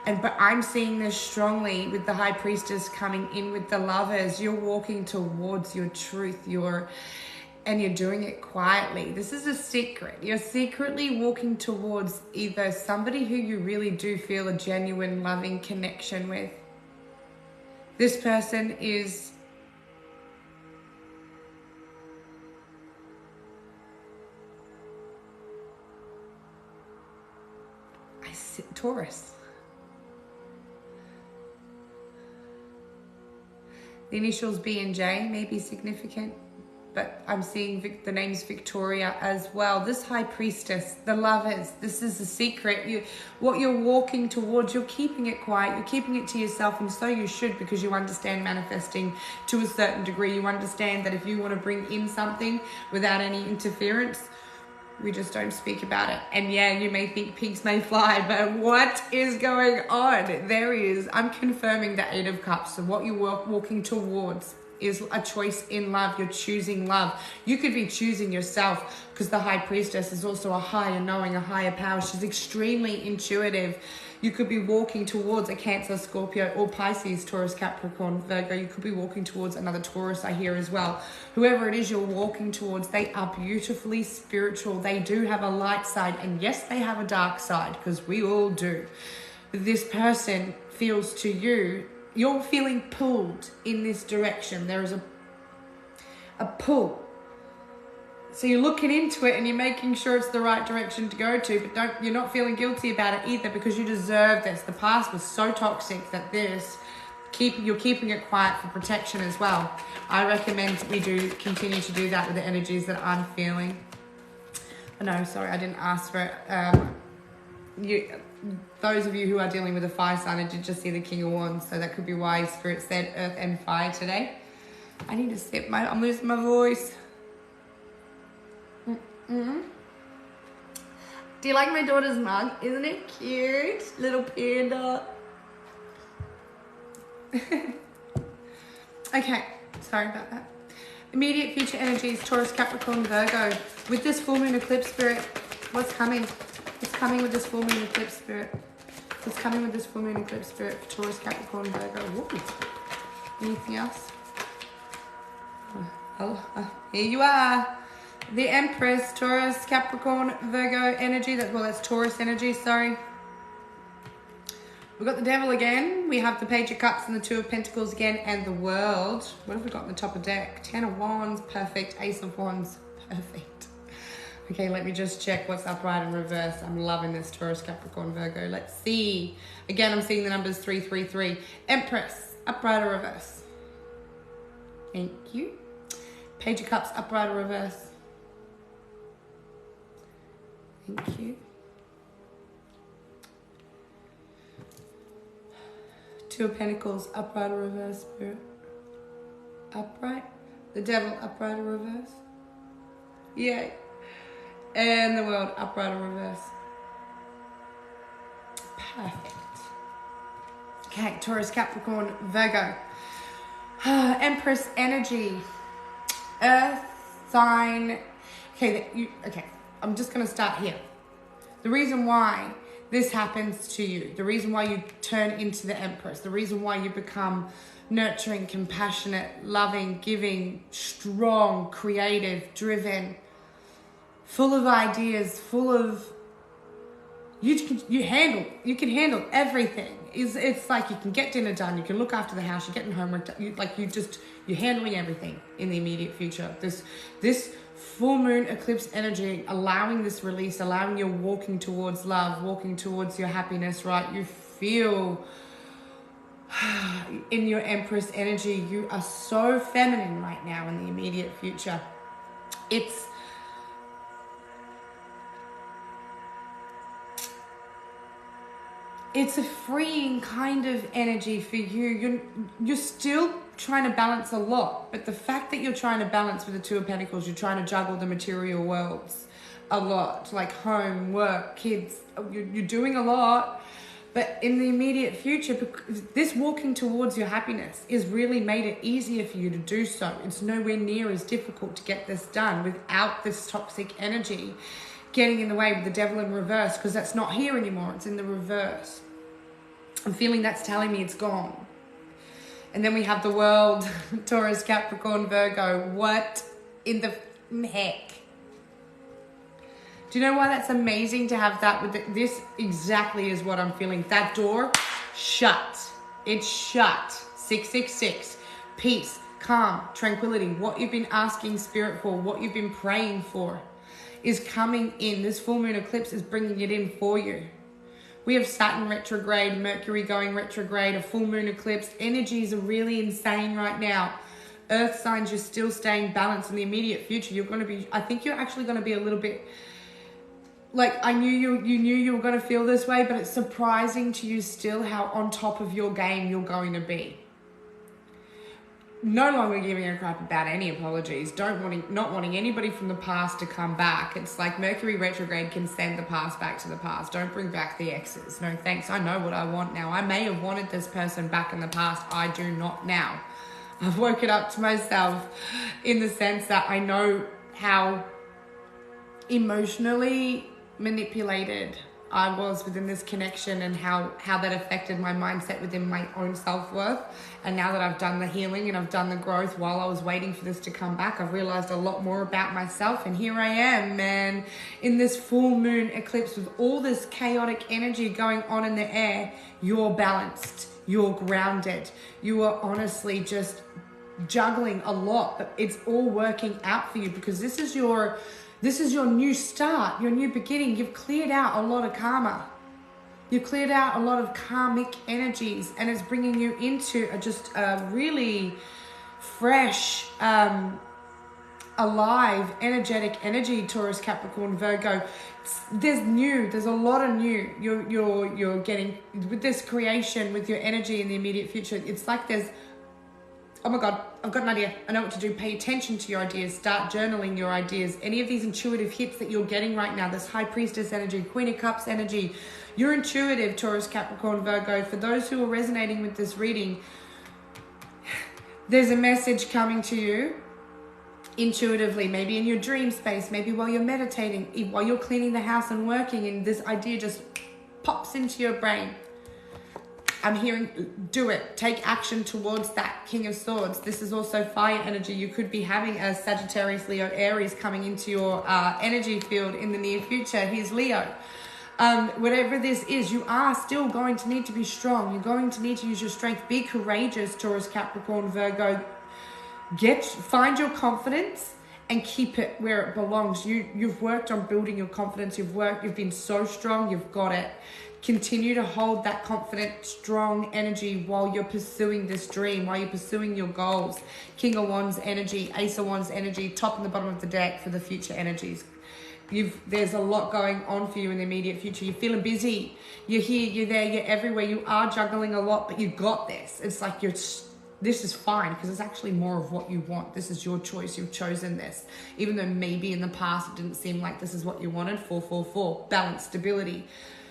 But I'm seeing this strongly with the High Priestess coming in with the Lovers. You're walking towards your truth. And you're doing it quietly. This is a secret. You're secretly walking towards either somebody who you really do feel a genuine loving connection with. This person is Taurus. The initials B and J may be significant, but I'm seeing the name's Victoria as well. This High Priestess, the Lovers, this is the secret. What you're walking towards, you're keeping it quiet, you're keeping it to yourself, and so you should, because you understand manifesting to a certain degree. You understand that if you want to bring in something without any interference, we just don't speak about it. And yeah, you may think pigs may fly, but what is going on? There is, I'm confirming the Eight of Cups. So what you're walking towards is a choice in love. You're choosing love. You could be choosing yourself, because the High Priestess is also a higher knowing, a higher power. She's extremely intuitive. You could be walking towards a Cancer, Scorpio, or Pisces, Taurus, Capricorn, Virgo. You could be walking towards another Taurus, I hear as well. Whoever it is you're walking towards, they are beautifully spiritual. They do have a light side, and yes, they have a dark side, because we all do. This person feels to you, you're feeling pulled in this direction. There is a pull. So you're looking into it and you're making sure it's the right direction to go to, but you're not feeling guilty about it either, because you deserve this. The past was so toxic that you're keeping it quiet for protection as well. I recommend we do continue to do that with the energies that I'm feeling. Oh, no, sorry, I didn't ask for it. Those of you who are dealing with a fire sign, I did just see the King of Wands, so that could be why Spirit said earth and fire today. I need to sip I'm losing my voice. Do you like my daughter's mug? Isn't it cute? Little panda. Okay, sorry about that. Immediate future energies, Taurus, Capricorn, Virgo. With this full moon eclipse, Spirit, what's coming? What's coming with this full moon eclipse, Spirit? What's coming with this full moon eclipse, Spirit, for Taurus, Capricorn, Virgo? Ooh. Anything else? Here you are. The Empress, Taurus, Capricorn, Virgo energy. That's Taurus energy, sorry. We've got the Devil again. We have the Page of Cups and the Two of Pentacles again, and the World. What have we got in the top of deck? Ten of Wands, perfect. Ace of Wands, perfect. Okay, let me just check what's upright and reverse. I'm loving this, Taurus, Capricorn, Virgo. Let's see. Again, I'm seeing the numbers 333. Empress, upright or reverse? Thank you. Page of Cups, upright or reverse? Thank you. Two of Pentacles, upright or reverse, Spirit? Upright. The Devil, upright or reverse? Yay. And the World, upright or reverse? Perfect. Okay, Taurus, Capricorn, Virgo. Empress energy. Earth sign. Okay, I'm just going to start here. The reason why this happens to you, the reason why you turn into the Empress, the reason why you become nurturing, compassionate, loving, giving, strong, creative, driven, full of ideas, full of, you can handle everything. It's like you can get dinner done, you can look after the house, you're getting homework done, you're handling everything in the immediate future. This full moon eclipse energy, allowing this release, allowing you walking towards love, walking towards your happiness, right? You feel in your Empress energy, you are so feminine right now in the immediate future. It's a freeing kind of energy for you. You're still trying to balance a lot, but the fact that you're trying to balance with the Two of Pentacles, you're trying to juggle the material worlds a lot, like home, work, kids. You're doing a lot, But in the immediate future, this walking towards your happiness is really made it easier for you to do so. It's nowhere near as difficult to get this done without this toxic energy getting in the way with the devil in reverse, because that's not here anymore. It's in the reverse. I'm feeling that's telling me it's gone. And then we have the world, Taurus, Capricorn, Virgo. What in the heck? Do you know why that's amazing to have that with this? Exactly is what I'm feeling. That door, shut. It's shut. 666. Peace, calm, tranquility. What you've been asking spirit for, what you've been praying for is coming in. This full moon eclipse is bringing it in for you. We have Saturn retrograde, Mercury going retrograde, a full moon eclipse. Energies are really insane right now. Earth signs, you're still staying balanced. In the immediate future, you're going to be, I think you're actually going to be a little bit, like, I knew you knew you were going to feel this way, but it's surprising to you still how on top of your game you're going to be. No longer giving a crap about any apologies. Not wanting anybody from the past to come back. It's like Mercury retrograde can send the past back to the past. Don't bring back the exes. No thanks. I know what I want now. I may have wanted this person back in the past. I do not now. I've woken up to myself in the sense that I know how emotionally manipulated I was within this connection, and how that affected my mindset within my own self-worth. And now that I've done the healing and I've done the growth while I was waiting for this to come back, I've realized a lot more about myself. And here I am, man, in this full moon eclipse with all this chaotic energy going on in the air. You're balanced, you're grounded, you are honestly just juggling a lot, but it's all working out for you, because this is your new start, your new beginning. You've cleared out a lot of karma. You've cleared out a lot of karmic energies, and it's bringing you into just a really fresh, alive, energetic energy, Taurus, Capricorn, Virgo. There's a lot of new. You're getting with this creation, with your energy in the immediate future. It's like there's, oh my God, I've got an idea. I know what to do. Pay attention to your ideas. Start journaling your ideas. Any of these intuitive hits that you're getting right now, this High Priestess energy, Queen of Cups energy, you're intuitive, Taurus, Capricorn, Virgo. For those who are resonating with this reading, there's a message coming to you intuitively, maybe in your dream space, maybe while you're meditating, while you're cleaning the house and working, and this idea just pops into your brain. I'm hearing, do it. Take action towards that King of Swords. This is also fire energy. You could be having a Sagittarius, Leo, Aries coming into your energy field in the near future. He's Leo. Whatever this is, you are still going to need to be strong. You're going to need to use your strength. Be courageous, Taurus, Capricorn, Virgo. Find your confidence and keep it where it belongs. You've worked on building your confidence. You've been so strong. You've got it. Continue to hold that confident, strong energy while you're pursuing this dream, while you're pursuing your goals. King of Wands energy, Ace of Wands energy, top and the bottom of the deck for the future energies. There's a lot going on for you in the immediate future. You're feeling busy. You're here, you're there, you're everywhere. You are juggling a lot, but you got this. It's like this is fine, because it's actually more of what you want. This is your choice. You've chosen this. Even though maybe in the past it didn't seem like this is what you wanted. 444, balance, stability.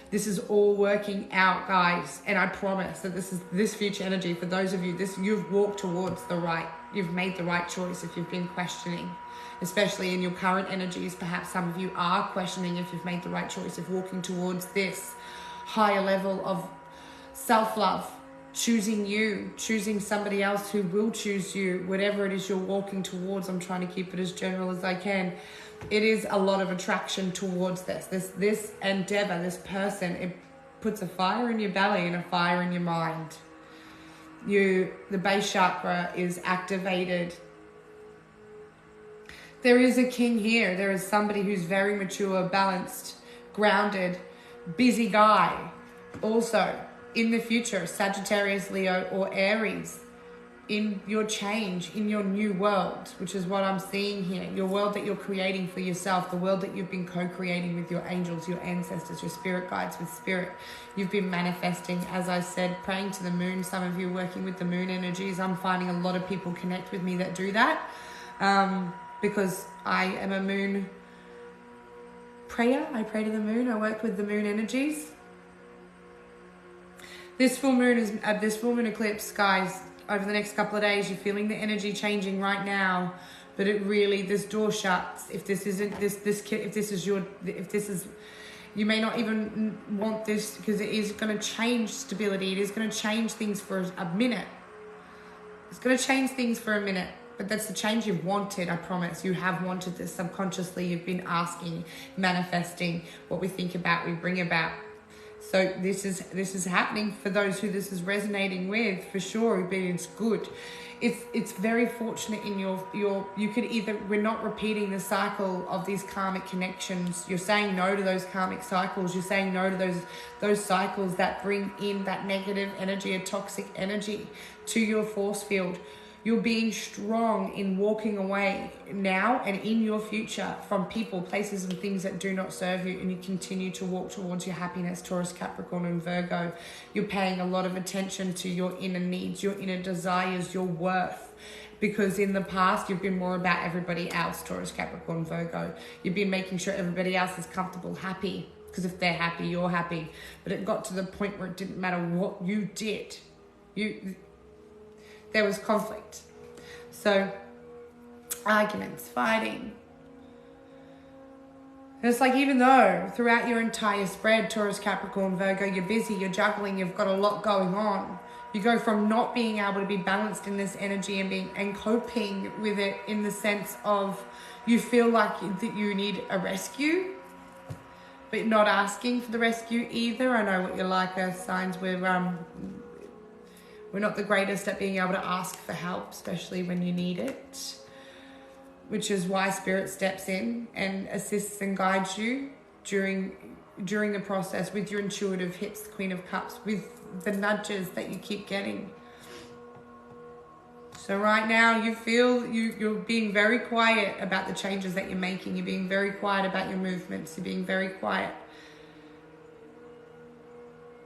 This is all working out, guys. And I promise that this future energy, for those of you, you've walked towards you've made the right choice if you've been questioning, especially in your current energies. Perhaps some of you are questioning if you've made the right choice of walking towards this higher level of self-love, choosing you, choosing somebody else who will choose you, whatever it is you're walking towards. I'm trying to keep it as general as I can. It is a lot of attraction towards this endeavor, this person. It puts a fire in your belly and a fire in your mind. The base chakra is activated. There is a king here. There is somebody who's very mature, balanced, grounded, busy guy. Also, in the future, Sagittarius, Leo, or Aries, in your change, in your new world, which is what I'm seeing here. Your world that you're creating for yourself, the world that you've been co-creating with your angels, your ancestors, your spirit guides, with spirit. You've been manifesting, as I said, praying to the moon. Some of you working with the moon energies. I'm finding a lot of people connect with me that do that, because I am a moon prayer. I pray to the moon. I work with the moon energies. This full moon is this full moon eclipse, guys. Over the next couple of days, you're feeling the energy changing right now, but it really, this door shuts. If this isn't you may not even want this, because it is going to change stability. It is going to change things for a minute. It's going to change things for a minute, but that's the change you've wanted. I promise. You have wanted this subconsciously. You've been asking, manifesting. What we think about, we bring about. So this is happening for those who this is resonating with, for sure. But it's good. It's very fortunate in your you could either, we're not repeating the cycle of these karmic connections. You're saying no to those karmic cycles. You're saying no to those cycles that bring in that negative energy, a toxic energy to your force field. You're being strong in walking away now and in your future from people, places, and things that do not serve you, and you continue to walk towards your happiness, Taurus, Capricorn, and Virgo. You're paying a lot of attention to your inner needs, your inner desires, your worth, because in the past you've been more about everybody else, Taurus, Capricorn, Virgo. You've been making sure everybody else is comfortable, happy, because if they're happy, you're happy. But it got to the point where it didn't matter what you did. There was conflict. So, arguments, fighting. And it's like, even though throughout your entire spread, Taurus, Capricorn, Virgo, you're busy, you're juggling, you've got a lot going on. You go from not being able to be balanced in this energy and coping with it in the sense of you feel like that you need a rescue, but not asking for the rescue either. I know what you're like, Earth signs. We're not the greatest at being able to ask for help, especially when you need it, which is why Spirit steps in and assists and guides you during the process with your intuitive hits, the Queen of Cups, with the nudges that you keep getting. So right now you feel you're being very quiet about the changes that you're making. You're being very quiet about your movements. You're being very quiet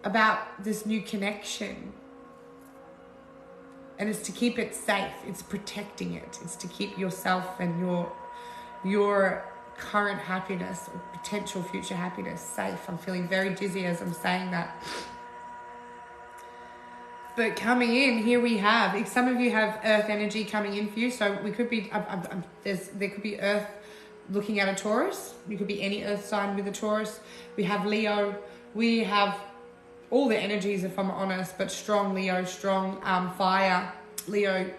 about this new connection. And it's to keep it safe. It's protecting it. It's to keep yourself and your current happiness or potential future happiness safe. I'm feeling very dizzy as I'm saying that. But coming in, here we have, some of you have Earth energy coming in for you. So we could be, there could be Earth looking at a Taurus. You could be any Earth sign with a Taurus. We have Leo. We have all the energies, if I'm honest, but strong Leo, strong fire, Leo,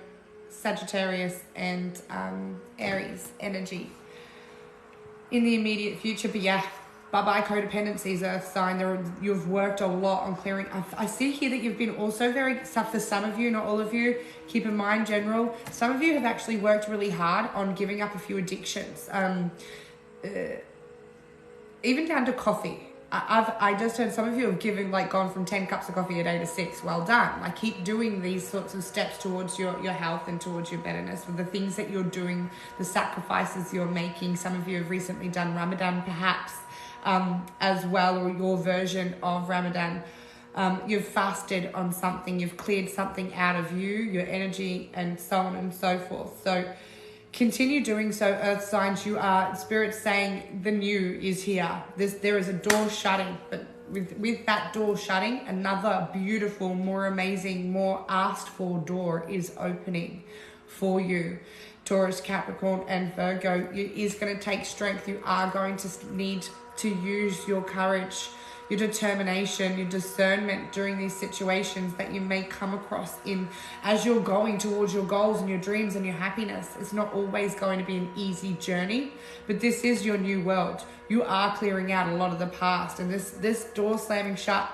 Sagittarius, and Aries energy in the immediate future. But yeah, bye-bye codependencies, Earth sign. You've worked a lot on clearing. I see here that you've been also very, for some of you, not all of you, keep in mind, general, some of you have actually worked really hard on giving up a few addictions, even down to coffee. I just heard some of you have gone from 10 cups of coffee a day to 6. Well done. Like, keep doing these sorts of steps towards your health and towards your betterness with the things that you're doing, the sacrifices you're making. Some of you have recently done Ramadan perhaps as well, or your version of Ramadan. You've fasted on something, you've cleared something out of you, your energy, and so on and so forth. So continue doing so, Earth signs. You are, Spirit saying the new is here. There is a door shutting, but with that door shutting, another beautiful, more amazing, more asked for door is opening for you. Taurus, Capricorn, and Virgo. It is going to take strength. You are going to need to use your courage, your determination, your discernment during these situations that you may come across as you're going towards your goals and your dreams and your happiness. It's not always going to be an easy journey, but this is your new world. You are clearing out a lot of the past, and this door slamming shut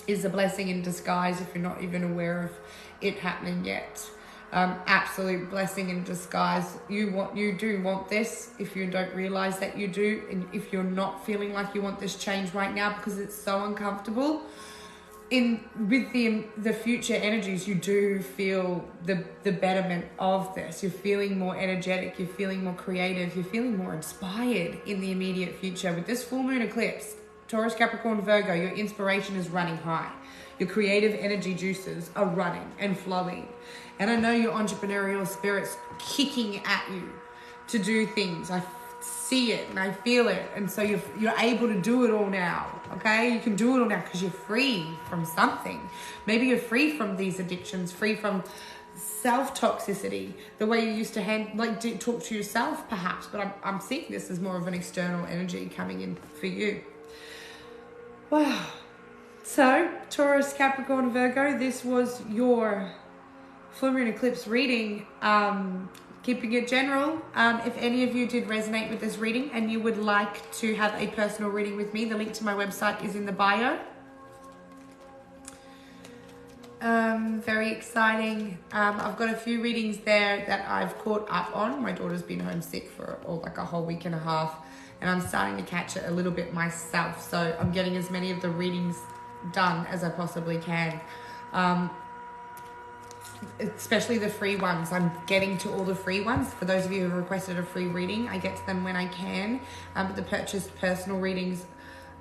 is a blessing in disguise if you're not even aware of it happening yet. Absolute blessing in disguise. You do want this, if you don't realize that you do, and if you're not feeling like you want this change right now because it's so uncomfortable, with the future energies, you do feel the betterment of this. You're feeling more energetic, you're feeling more creative, you're feeling more inspired in the immediate future. With this full moon eclipse, Taurus, Capricorn, Virgo, your inspiration is running high. Your creative energy juices are running and flowing. And I know your entrepreneurial spirit's kicking at you to do things. I see it and I feel it. And so you're able to do it all now, okay? You can do it all now because you're free from something. Maybe you're free from these addictions, free from self-toxicity, the way you used to talk to yourself perhaps, but I'm seeing this as more of an external energy coming in for you. Wow. So, Taurus, Capricorn, Virgo, this was your full moon eclipse reading. Keeping it general. If any of you did resonate with this reading and you would like to have a personal reading with me, the link to my website is in the bio. Very exciting. I've got a few readings there that I've caught up on. My daughter's been homesick for like a whole week and a half, and I'm starting to catch it a little bit myself. So I'm getting as many of the readings done as I possibly can. Especially the free ones. I'm getting to all the free ones. For those of you who have requested a free reading, I get to them when I can. But the purchased personal readings,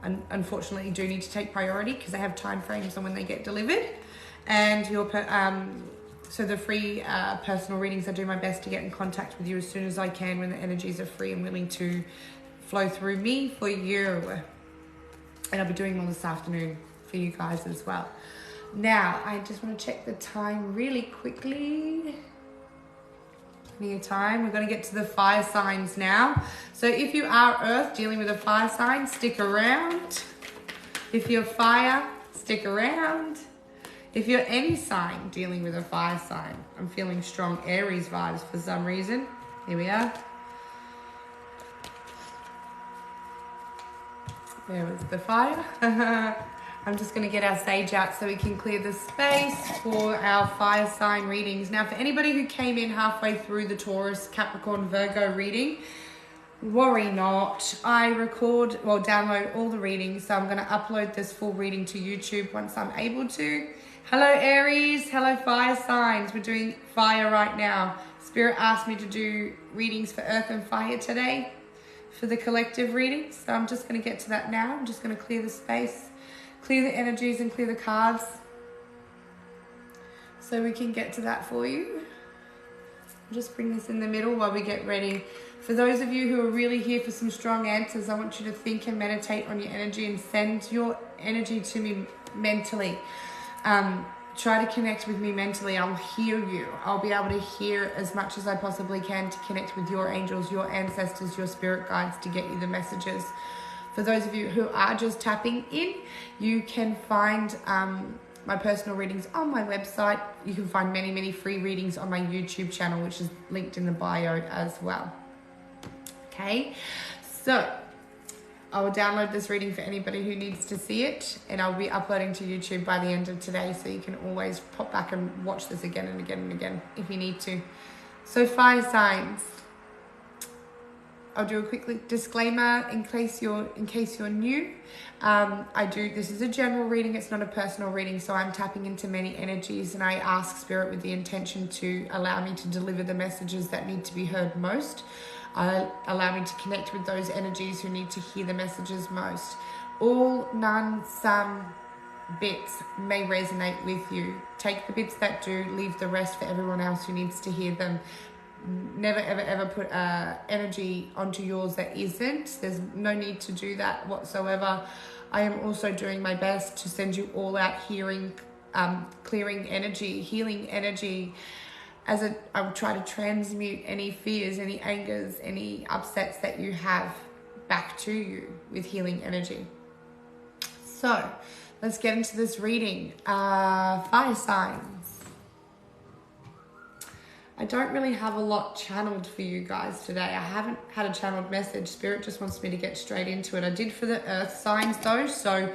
unfortunately, do need to take priority because they have time frames on when they get delivered. And so the free personal readings, I do my best to get in contact with you as soon as I can when the energies are free and willing to flow through me for you. And I'll be doing them this afternoon for you guys as well. Now, I just want to check the time really quickly. Plenty of time. We're going to get to the fire signs now. So if you are Earth dealing with a fire sign, stick around. If you're fire, stick around. If you're any sign dealing with a fire sign, I'm feeling strong Aries vibes for some reason. Here we are. There was the fire. I'm just going to get our sage out so we can clear the space for our fire sign readings. Now, for anybody who came in halfway through the Taurus, Capricorn, Virgo reading, worry not. I download all the readings. So I'm going to upload this full reading to YouTube once I'm able to. Hello, Aries. Hello, fire signs. We're doing fire right now. Spirit asked me to do readings for earth and fire today for the collective readings. So I'm just going to get to that now. I'm just going to clear the space. Clear the energies and clear the cards so we can get to that for you. I'll just bring this in the middle while we get ready. For those of you who are really here for some strong answers, I want you to think and meditate on your energy and send your energy to me mentally. Try to connect with me mentally. I'll hear you. I'll be able to hear as much as I possibly can to connect with your angels, your ancestors, your spirit guides to get you the messages. For those of you who are just tapping in, you can find my personal readings on my website. You can find many, many free readings on my YouTube channel, which is linked in the bio as well. Okay, so I will download this reading for anybody who needs to see it, and I'll be uploading to YouTube by the end of today, so you can always pop back and watch this again and again and again if you need to. So fire signs. I'll do a quick disclaimer in case you're new. This is a general reading, it's not a personal reading, so I'm tapping into many energies, and I ask Spirit with the intention to allow me to deliver the messages that need to be heard most. Allow me to connect with those energies who need to hear the messages most. All, none, some bits may resonate with you. Take the bits that do, leave the rest for everyone else who needs to hear them. Never, ever, ever put energy onto yours that isn't. There's no need to do that whatsoever. I am also doing my best to send you all out hearing, clearing energy, healing energy. I will try to transmute any fears, any angers, any upsets that you have back to you with healing energy. So let's get into this reading. Fire signs. I don't really have a lot channeled for you guys today. I haven't had a channeled message. Spirit just wants me to get straight into it. I did for the earth signs though, so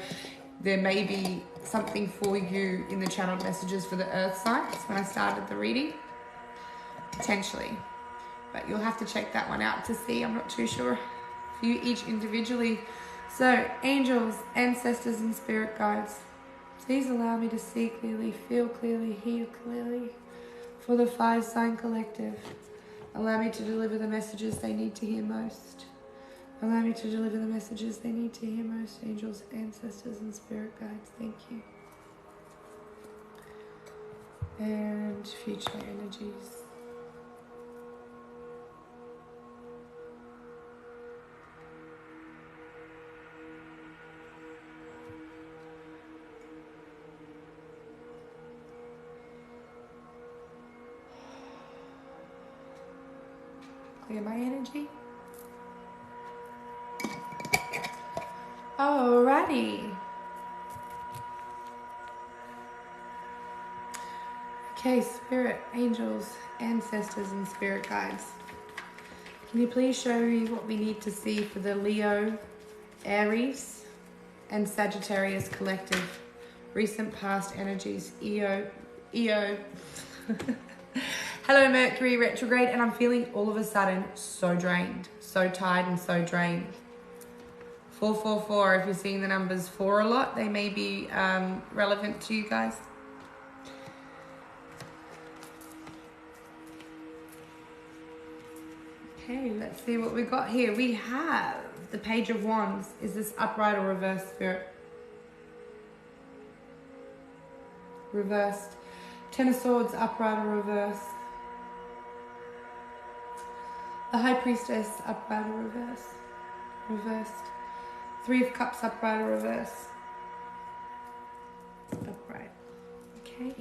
there may be something for you in the channeled messages for the earth signs when I started the reading. Potentially. But you'll have to check that one out to see. I'm not too sure for you each individually. So, angels, ancestors, and spirit guides, please allow me to see clearly, feel clearly, hear clearly. For the fire sign collective, allow me to deliver the messages they need to hear most. Allow me to deliver the messages they need to hear most, angels, ancestors, and spirit guides. Thank you. And future energies. clear my energy. Alrighty. Okay, spirit, angels, ancestors, and spirit guides. Can you please show me what we need to see for the Leo, Aries, and Sagittarius collective? Recent past energies, EO. Hello, Mercury retrograde, and I'm feeling all of a sudden so drained, so tired and so drained. 444, if you're seeing the numbers 4 a lot, they may be relevant to you guys. Okay, let's see what we got here. We have the Page of Wands. Is this upright or reversed, Spirit? Reversed. Ten of Swords, upright or reversed? The High Priestess, upright or reversed? Reversed. Three of Cups, upright or reversed? Upright. Okay.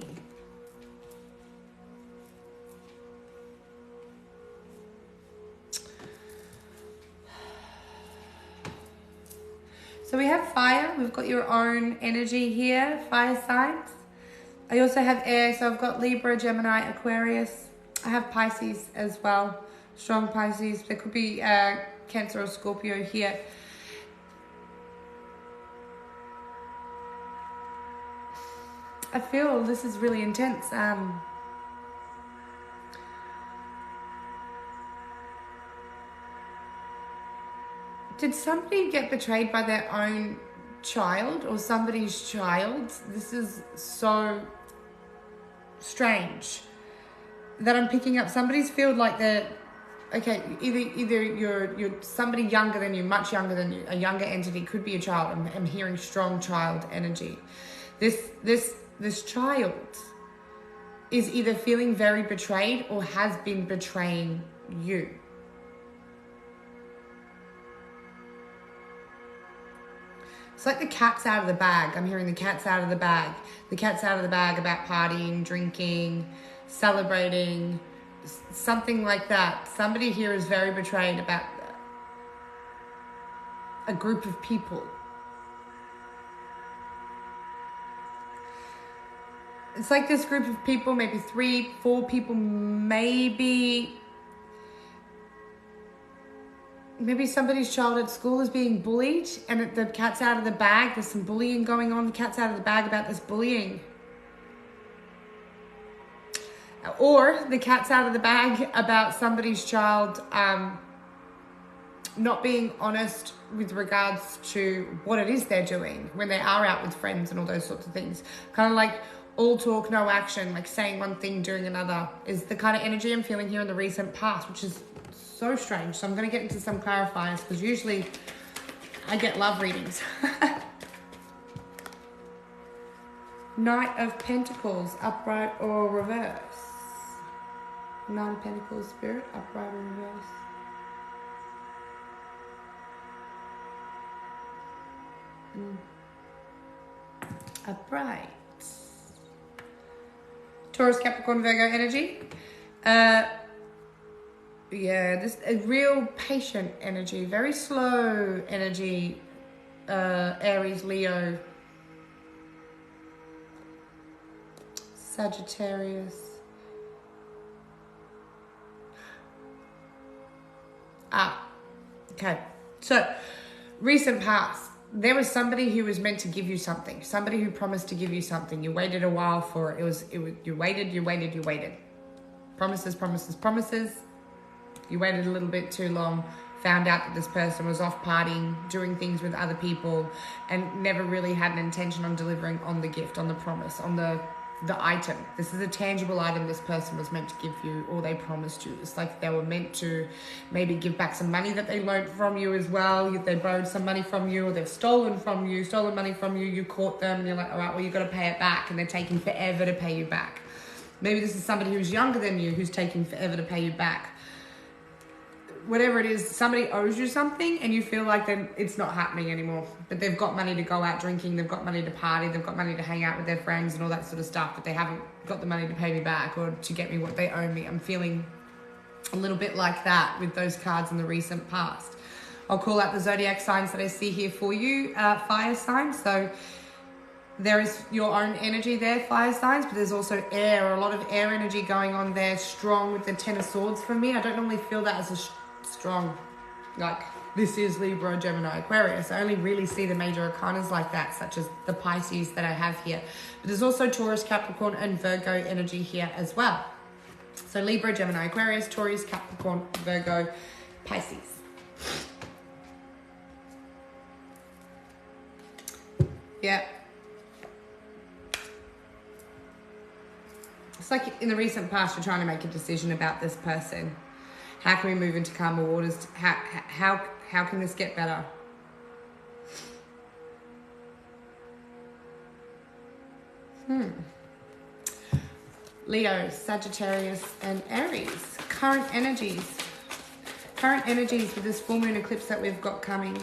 So we have fire. We've got your own energy here, fire signs. I also have air, so I've got Libra, Gemini, Aquarius. I have Pisces as well, strong Pisces. There could be Cancer or Scorpio here. I feel this is really intense. Did somebody get betrayed by their own child or somebody's child? This is so strange that I'm picking up. Somebody's feel like they're, okay, either you're somebody younger than you, much younger than you, a younger entity, could be a child. I'm hearing strong child energy. This child is either feeling very betrayed or has been betraying you. It's like the cat's out of the bag. I'm hearing the cat's out of the bag. The cat's out of the bag about partying, drinking, celebrating, something like that. Somebody here is very betrayed about a group of people. It's like this group of people, maybe 3, 4 people, maybe somebody's child at school is being bullied and the cat's out of the bag. There's some bullying going on. The cat's out of the bag about this bullying. Or the cat's out of the bag about somebody's child not being honest with regards to what it is they're doing when they are out with friends and all those sorts of things. Kind of like all talk, no action, like saying one thing, doing another, is the kind of energy I'm feeling here in the recent past, which is so strange. So I'm going to get into some clarifiers because usually I get love readings. Knight of Pentacles, upright or reverse? Knight of Pentacles, Spirit, upright or reverse? Upright. Taurus, Capricorn, Virgo energy. Yeah, this a real patient energy, very slow energy. Aries, Leo, Sagittarius. Okay. So, recent past, there was somebody who was meant to give you something. Somebody who promised to give you something. You waited a while for it. You waited. Promises. You waited a little bit too long, found out that this person was off partying, doing things with other people, and never really had an intention on delivering on the gift, on the promise, on the item. This is a tangible item this person was meant to give you, or they promised you. It's like they were meant to maybe give back some money that they loaned from you as well. They borrowed some money from you, or they've stolen money from you. You caught them and you're like, all right, well, you've got to pay it back, and they're taking forever to pay you back. Maybe this is somebody who's younger than you who's taking forever to pay you back. Whatever it is, somebody owes you something and you feel like it's not happening anymore. But they've got money to go out drinking, they've got money to party, they've got money to hang out with their friends and all that sort of stuff, but they haven't got the money to pay me back or to get me what they owe me. I'm feeling A little bit like that with those cards in the recent past. I'll call out the zodiac signs that I see here for you, fire signs. So there is your own energy there, fire signs, but there's also air, a lot of air energy going on there, strong with the Ten of Swords for me. I don't normally feel that as a strong, like, this is Libra, Gemini, Aquarius. I only really see the major arcanas like that, such as the Pisces that I have here. But there's also Taurus, Capricorn, and Virgo energy here as well. So Libra, Gemini, Aquarius, Taurus, Capricorn, Virgo, Pisces. Yeah. It's like in the recent past, you're trying to make a decision about this person. How can we move into calmer waters? How can this get better? Leo, Sagittarius, and Aries. Current energies. Current energies with this full moon eclipse that we've got coming.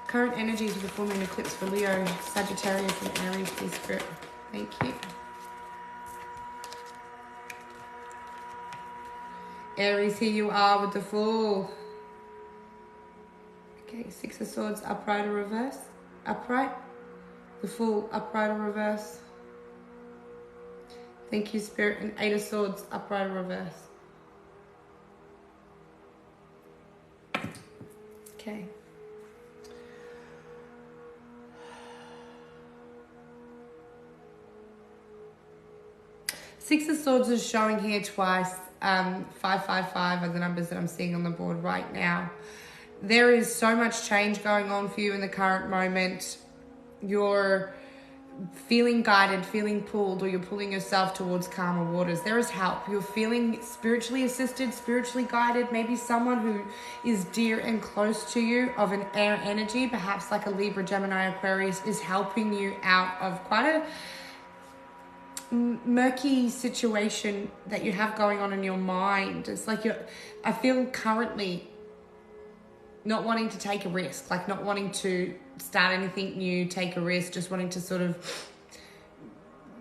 Current energies with the full moon eclipse for Leo, Sagittarius, and Aries, please, Spirit. Thank you. Aries, here you are with the Fool. Okay, Six of Swords, upright or reverse? Upright. The Fool, upright or reverse? Thank you, Spirit. And Eight of Swords, upright or reverse? Okay. Six of Swords is showing here twice. 555 are the numbers that I'm seeing on the board right now. There is so much change going on for you in the current moment. You're feeling guided, feeling pulled, or you're pulling yourself towards calmer waters. There is help. You're feeling spiritually assisted, spiritually guided. Maybe someone who is dear and close to you of an air energy, perhaps like a Libra, Gemini, Aquarius, is helping you out of quite a murky situation that you have going on in your mind. It's like I feel currently not wanting to take a risk, like not wanting to start anything new, take a risk, just wanting to sort of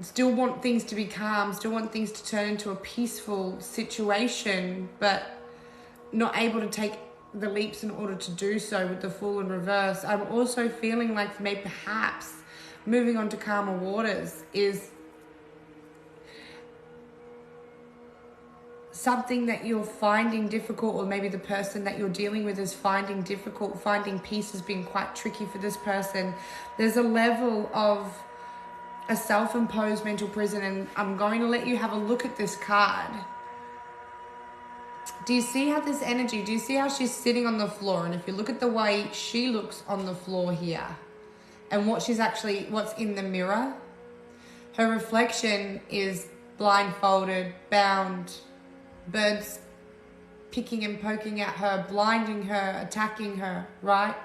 still want things to be calm, still want things to turn into a peaceful situation, but not able to take the leaps in order to do so with the Fool in reverse. I'm also feeling like maybe perhaps moving on to calmer waters is something that you're finding difficult, or maybe the person that you're dealing with is finding difficult. Finding peace has been quite tricky for this person. There's a level of a self-imposed mental prison, and I'm going to let you have a look at this card. Do you see how this energy, do you see how she's sitting on the floor? And if you look at the way she looks on the floor here and what's in the mirror, her reflection is blindfolded, bound, birds picking and poking at her, blinding her, attacking her, right?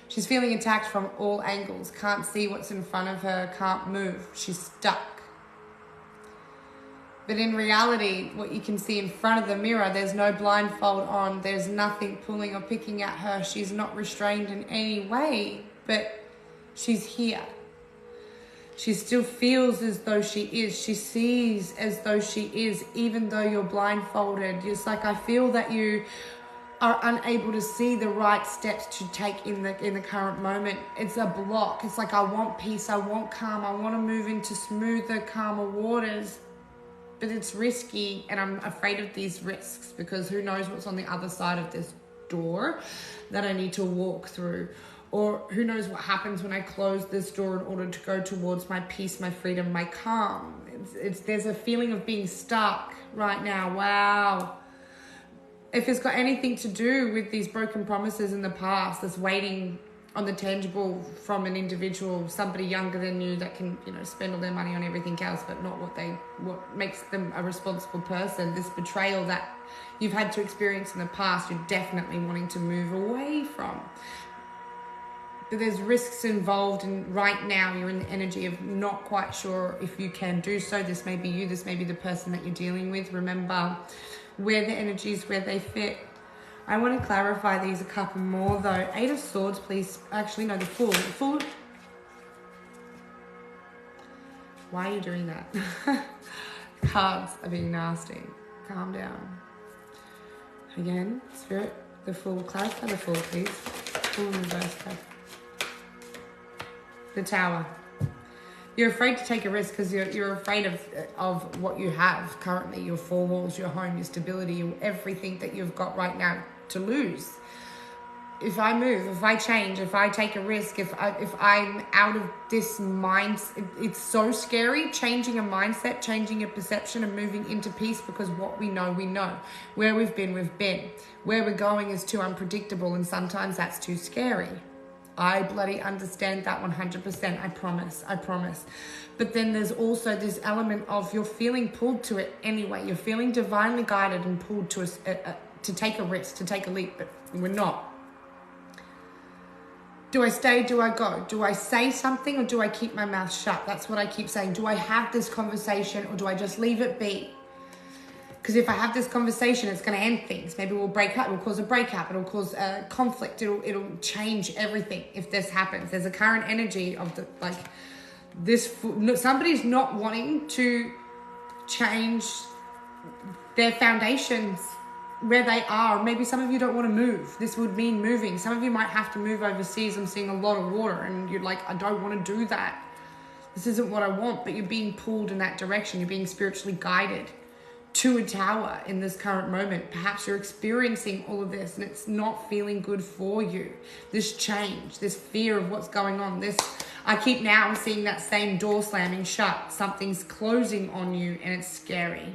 She's feeling attacked from all angles, can't see what's in front of her, can't move, she's stuck. But in reality, what you can see in front of the mirror, there's no blindfold on, there's nothing pulling or picking at her, she's not restrained in any way, but she's here. She still feels as though she is. She sees as though she is, even though you're blindfolded. It's like I feel that you are unable to see the right steps to take in the current moment. It's a block. It's like I want peace, I want calm, I want to move into smoother, calmer waters. But it's risky, and I'm afraid of these risks because who knows what's on the other side of this door that I need to walk through. Or who knows what happens when I close this door in order to go towards my peace, my freedom, my calm. There's a feeling of being stuck right now. Wow. If it's got anything to do with these broken promises in the past, that's waiting on the tangible from an individual, somebody younger than you that can, spend all their money on everything else, but not what makes them a responsible person. This betrayal that you've had to experience in the past, you're definitely wanting to move away from. But there's risks involved, and right now you're in the energy of not quite sure if you can do so. This may be you, this may be the person that you're dealing with. Remember where the energies, where they fit. I want to clarify these a couple more though. Eight of Swords, please. Actually, no, the Fool. The Fool. Why are you doing that? Cards are being nasty. calm down. Again, Spirit, the Fool. Clarify the Fool, please. Fool in reverse card. The Tower. You're afraid to take a risk because you're afraid of what you have currently, your four walls, your home, your stability, everything that you've got right now to lose. If I move, if I change, if I take a risk, if I'm out of this mindset, it's so scary, changing a mindset, changing a perception and moving into peace, because what we know, we know. Where we've been, we've been. Where we're going is too unpredictable, and sometimes that's too scary. I bloody understand that 100%, I promise. But then there's also this element of you're feeling pulled to it anyway. You're feeling divinely guided and pulled to take a risk, to take a leap, but we're not. Do I stay? Do I go? Do I say something or do I keep my mouth shut? That's what I keep saying. Do I have this conversation or do I just leave it be? Because if I have this conversation, it's going to end things. Maybe we'll break up. It'll cause a breakup. It'll cause a conflict. It'll change everything if this happens. There's a current energy of somebody's not wanting to change their foundations where they are. Maybe some of you don't want to move. This would mean moving. Some of you might have to move overseas. I'm seeing a lot of water and you're like, I don't want to do that. This isn't what I want, but you're being pulled in that direction. You're being spiritually guided to a tower in this current moment. Perhaps you're experiencing all of this and it's not feeling good for you. This change, this fear of what's going on, I keep now seeing that same door slamming shut. Something's closing on you and it's scary.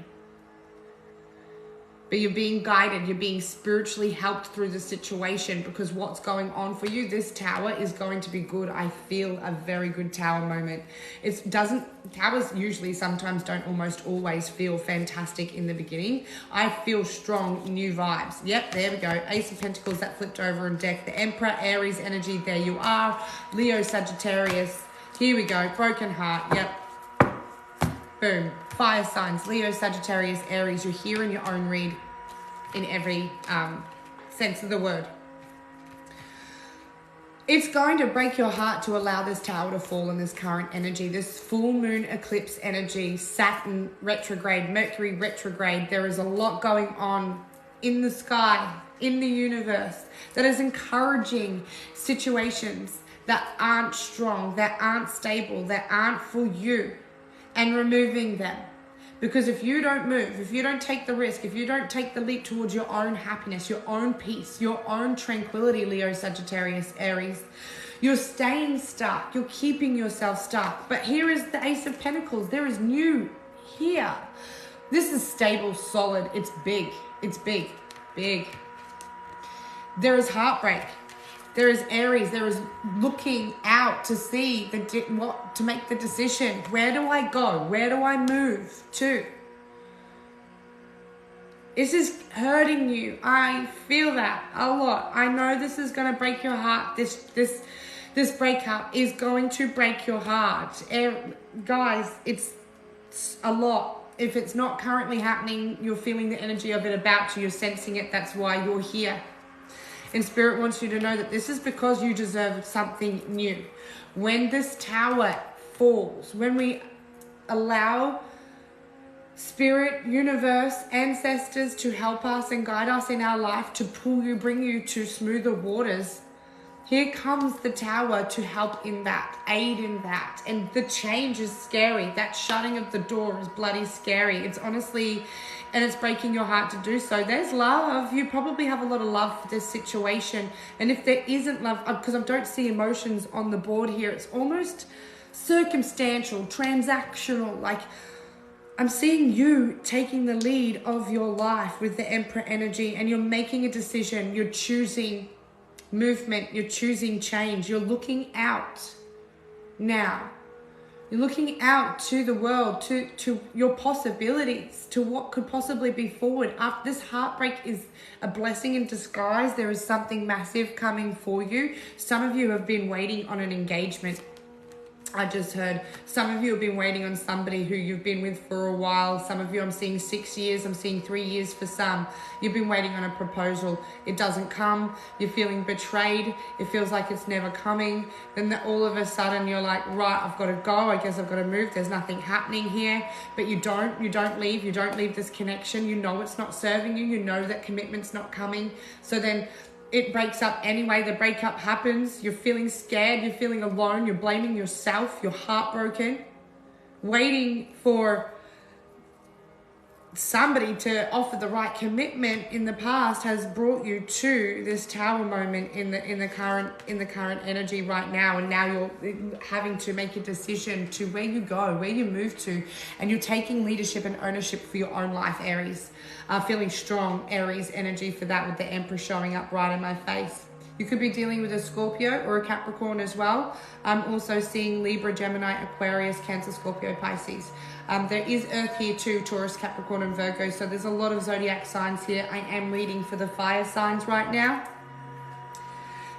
But you're being guided, you're being spiritually helped through the situation, because what's going on for you, this tower is going to be good. I feel a very good tower moment. Towers usually sometimes don't almost always feel fantastic in the beginning. I feel strong new vibes. Yep, there we go. Ace of Pentacles that flipped over in deck. The Emperor, Aries energy, there you are. Leo, Sagittarius. Here we go, broken heart, yep. Boom. Fire signs, Leo, Sagittarius, Aries. You're here in your own read in every sense of the word. It's going to break your heart to allow this tower to fall in this current energy, this full moon eclipse energy, Saturn retrograde, Mercury retrograde. There is a lot going on in the sky, in the universe, that is encouraging situations that aren't strong, that aren't stable, that aren't for you, and removing them. Because if you don't move, if you don't take the risk, if you don't take the leap towards your own happiness, your own peace, your own tranquility, Leo, Sagittarius, Aries, you're staying stuck. You're keeping yourself stuck. But here is the Ace of Pentacles. There is new here. This is stable, solid. It's big. It's big. Big. There is heartbreak. There is Aries. There is looking out to see to make the decision. Where do I go? Where do I move to? This is hurting you. I feel that a lot. I know this is going to break your heart. This breakup is going to break your heart. Guys, it's a lot. If it's not currently happening, you're feeling the energy of it about you. You're sensing it. That's why you're here. And Spirit wants you to know that this is because you deserve something new. When this tower falls, when we allow Spirit, universe, ancestors to help us and guide us in our life, to bring you to smoother waters, here comes the tower to help in that, aid in that. And the change is scary. That shutting of the door is bloody scary. It's honestly, and it's breaking your heart to do so. There's love. You probably have a lot of love for this situation. And if there isn't love, because I don't see emotions on the board here, it's almost circumstantial, transactional. Like, I'm seeing you taking the lead of your life with the Emperor energy, and you're making a decision. You're choosing movement. You're choosing change. You're looking out now. You're looking out to the world, to your possibilities, to what could possibly be forward. After this heartbreak is a blessing in disguise. There is something massive coming for you. Some of you have been waiting on an engagement. I just heard some of you have been waiting on somebody who you've been with for a while. Some of you, I'm seeing 6 years. I'm seeing 3 years for some. You've been waiting on a proposal. It doesn't come. You're feeling betrayed. It feels like it's never coming. Then all of a sudden you're like, right, I've got to go. I guess I've got to move. There's nothing happening here. But you don't leave. You don't leave this connection. You know it's not serving you. You know that commitment's not coming. So then it breaks up anyway. The breakup happens. You're feeling scared. You're feeling alone. You're blaming yourself. You're heartbroken. Waiting for somebody to offer the right commitment in the past has brought you to this Tower moment in the current energy right now. And now you're having to make a decision to where you go, where you move to, and you're taking leadership and ownership for your own life, Aries. Feeling strong Aries energy for that, with the Emperor showing up right in my face. You could be dealing with a Scorpio or a Capricorn as well. I'm also seeing Libra, Gemini, Aquarius, Cancer, Scorpio, Pisces. There is Earth here too, Taurus, Capricorn, and Virgo. So there's a lot of zodiac signs here. I am reading for the fire signs right now.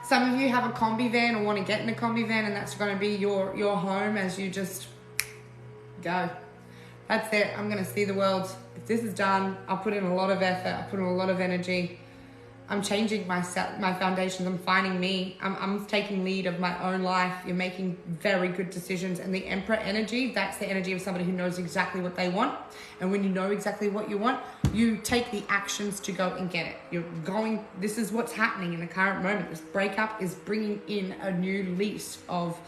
Some of you have a combi van or want to get in a combi van, and that's going to be your home as you just go. That's it. I'm going to see the world. If this is done, I'll put in a lot of effort. I'll put in a lot of energy. I'm changing my foundations. I'm finding me. I'm taking lead of my own life. You're making very good decisions. And the Emperor energy, that's the energy of somebody who knows exactly what they want. And when you know exactly what you want, you take the actions to go and get it. You're going, this is what's happening in the current moment. This breakup is bringing in a new list of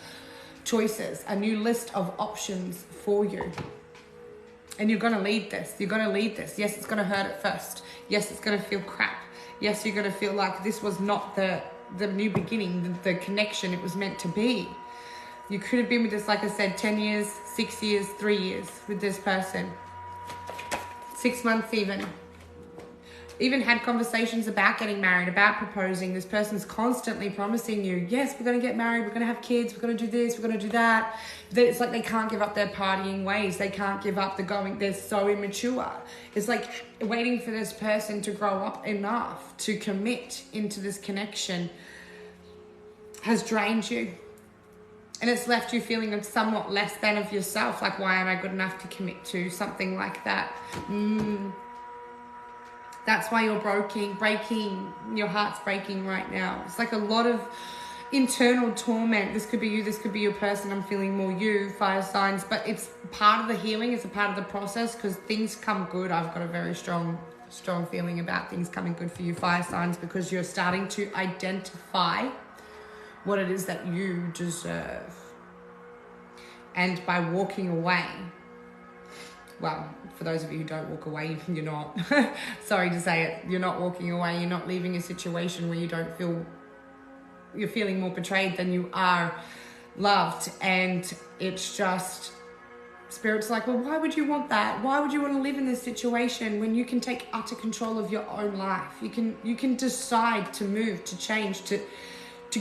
choices, a new list of options for you. And you're going to lead this. You're going to lead this. Yes, it's going to hurt at first. Yes, it's going to feel crap. Yes, you're going to feel like this was not the new beginning, the connection it was meant to be. You could have been with this, like I said, 10 years, 6 years, 3 years with this person. 6 months even. Even had conversations about getting married, about proposing. This person's constantly promising you, yes, we're going to get married, we're going to have kids, we're going to do this, we're going to do that. It's like they can't give up their partying ways. They can't give up the going. They're so immature. It's like waiting for this person to grow up enough to commit into this connection has drained you. And it's left you feeling somewhat less than of yourself. Like, why am I good enough to commit to something like that? That's why you're breaking, your heart's breaking right now. It's like a lot of internal torment. This could be you, this could be your person. I'm feeling more you, fire signs, but it's part of the healing. It's a part of the process because things come good. I've got a very strong feeling about things coming good for you, fire signs, because you're starting to identify what it is that you deserve. And by walking away, well, for those of you who don't walk away, you're not. Sorry to say it. You're not walking away. You're not leaving a situation where you don't feel, you're feeling more betrayed than you are loved. And it's just, Spirit's like, well, why would you want that? Why would you want to live in this situation when you can take utter control of your own life? You can decide to move, to change, to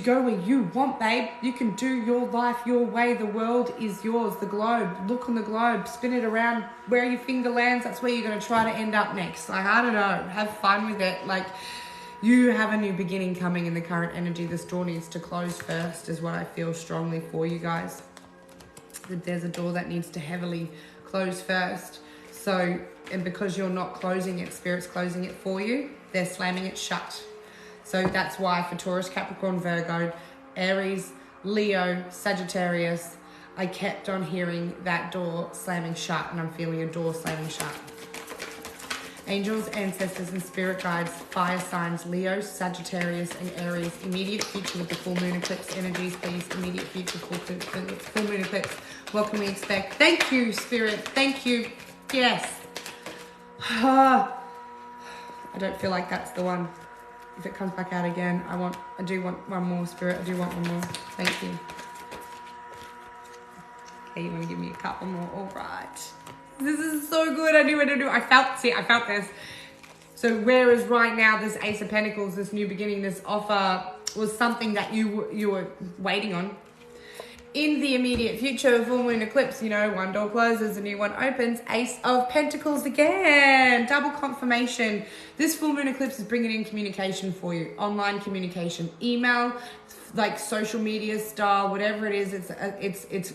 go where you want, babe. You can do your life your way. The world is yours. The globe. Look on the globe. Spin it around. Where your finger lands, that's where you're going to try to end up next. Like, I don't know. Have fun with it. Like, you have a new beginning coming in the current energy. This door needs to close first is what I feel strongly for you guys. That there's a door that needs to heavily close first. So, and because you're not closing it, Spirit's closing it for you. They're slamming it shut. So that's why for Taurus, Capricorn, Virgo, Aries, Leo, Sagittarius, I kept on hearing that door slamming shut, and I'm feeling a door slamming shut. Angels, ancestors, and spirit guides, fire signs, Leo, Sagittarius, and Aries. Immediate future with the full moon eclipse energies, please. Immediate future, full moon eclipse. What can we expect? Thank you, Spirit. Thank you. Yes. I don't feel like that's the one. If it comes back out again, I do want one more, Spirit. I do want one more. Thank you. Okay, you want to give me a couple more? All right. This is so good. I knew what to do. I felt this. So whereas right now, this Ace of Pentacles, this new beginning, this offer was something that you were waiting on. in the immediate future, full moon eclipse, you know, one door closes, a new one opens. Ace of Pentacles again, double confirmation. This full moon eclipse is bringing in communication for you, online communication, email, like social media style, whatever it is. It's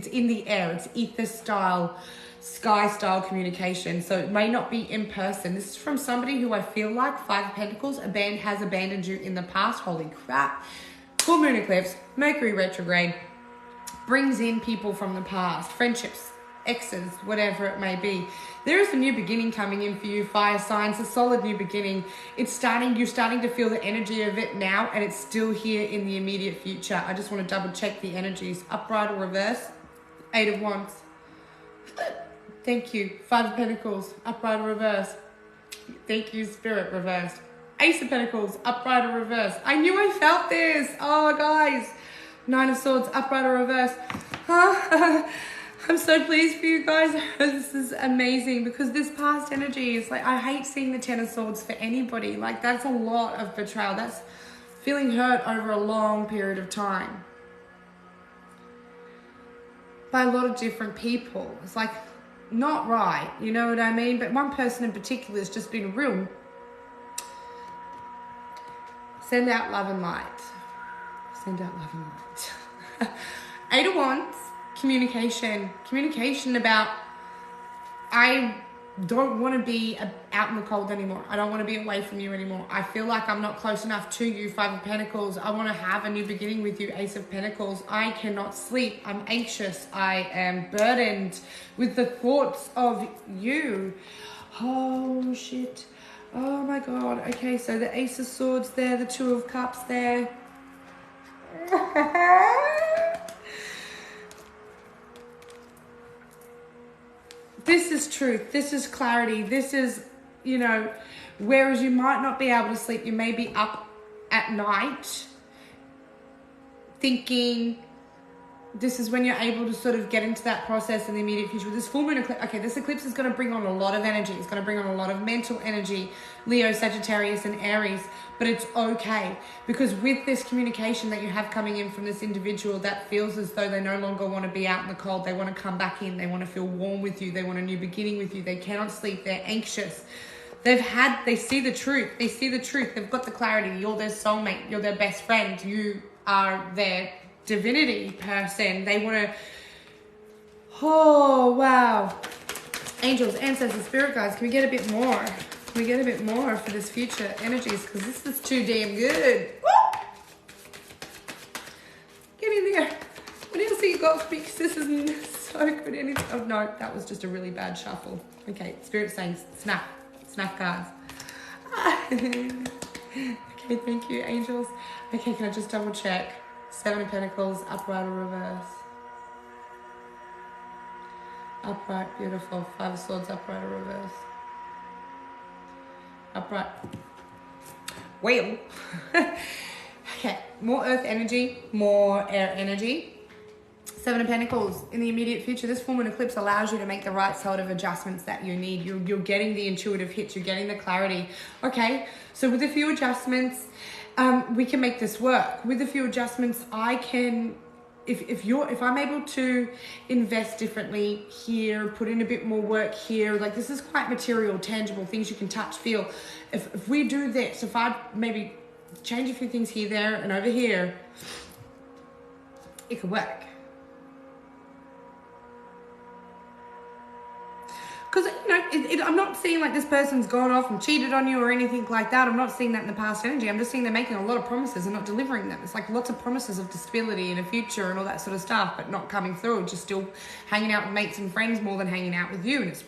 in the air. It's ether style, sky style communication. So it may not be in person. This is from somebody who I feel like, Five of Pentacles, has abandoned you in the past. Holy crap. Full moon eclipse, Mercury retrograde, brings in people from the past, friendships, exes, whatever it may be. There is a new beginning coming in for you, fire signs, a solid new beginning. You're starting to feel the energy of it now, and it's still here in the immediate future. I just want to double check the energies. Upright or reverse, Eight of Wands. Thank you. Five of Pentacles, upright or reverse. Thank you, Spirit, reversed. Ace of Pentacles, upright or reverse. I knew I felt this. Oh, guys. Nine of Swords, upright or reverse. I'm so pleased for you guys. This is amazing because this past energy is like, I hate seeing the Ten of Swords for anybody. Like, that's a lot of betrayal. That's feeling hurt over a long period of time by a lot of different people. It's like not right, you know what I mean? But one person in particular has just been real. Send out love and light. Send out love and light. Eight of Wands, communication about, I don't want to be out in the cold anymore. I don't want to be away from you anymore. I feel like I'm not close enough to you, Five of Pentacles. I want to have a new beginning with you, Ace of Pentacles. I cannot sleep. I'm anxious. I am burdened with the thoughts of you. Oh, shit. Oh, my God. Okay, so the Ace of Swords there, the Two of Cups there. This is truth. This is clarity. This is, you know, whereas you might not be able to sleep, you may be up at night thinking. This is when you're able to sort of get into that process in the immediate future. With this full moon eclipse, okay, this eclipse is going to bring on a lot of energy. It's going to bring on a lot of mental energy, Leo, Sagittarius, and Aries. But it's okay, because with this communication that you have coming in from this individual that feels as though they no longer want to be out in the cold, they want to come back in, they want to feel warm with you, they want a new beginning with you, they cannot sleep, they're anxious. They see the truth. They see the truth. They've got the clarity. You're their soulmate. You're their best friend. You are their divinity person. They want to, oh wow, angels, ancestors, spirit guides, can we get a bit more? Can we get a bit more for this future energies, because this is too damn good. Woo! Get in there. What else have you got for me? Because this is so good. Oh no, that was just a really bad shuffle. Okay, spirit saying snap cards. Okay, thank you, angels. Okay, can I just double check? Seven of Pentacles, upright or reverse? Upright, beautiful. Five of Swords, upright or reverse? Upright. Wheel. Okay, more earth energy, more air energy. Seven of Pentacles, in the immediate future, this full moon eclipse allows you to make the right sort of adjustments that you need. You're getting the intuitive hits, you're getting the clarity. Okay, so with a few adjustments, we can make this work. With a few adjustments, I can, if I'm able to invest differently here, put in a bit more work here, like this is quite material, tangible, things you can touch, feel. If we do this, if I maybe change a few things here, there, and over here, it could work. Because, you know, I'm not seeing like this person's gone off and cheated on you or anything like that. I'm not seeing that in the past energy. I'm just seeing they're making a lot of promises and not delivering them. It's like lots of promises of stability and a future and all that sort of stuff, but not coming through. Just still hanging out with mates and friends more than hanging out with you. And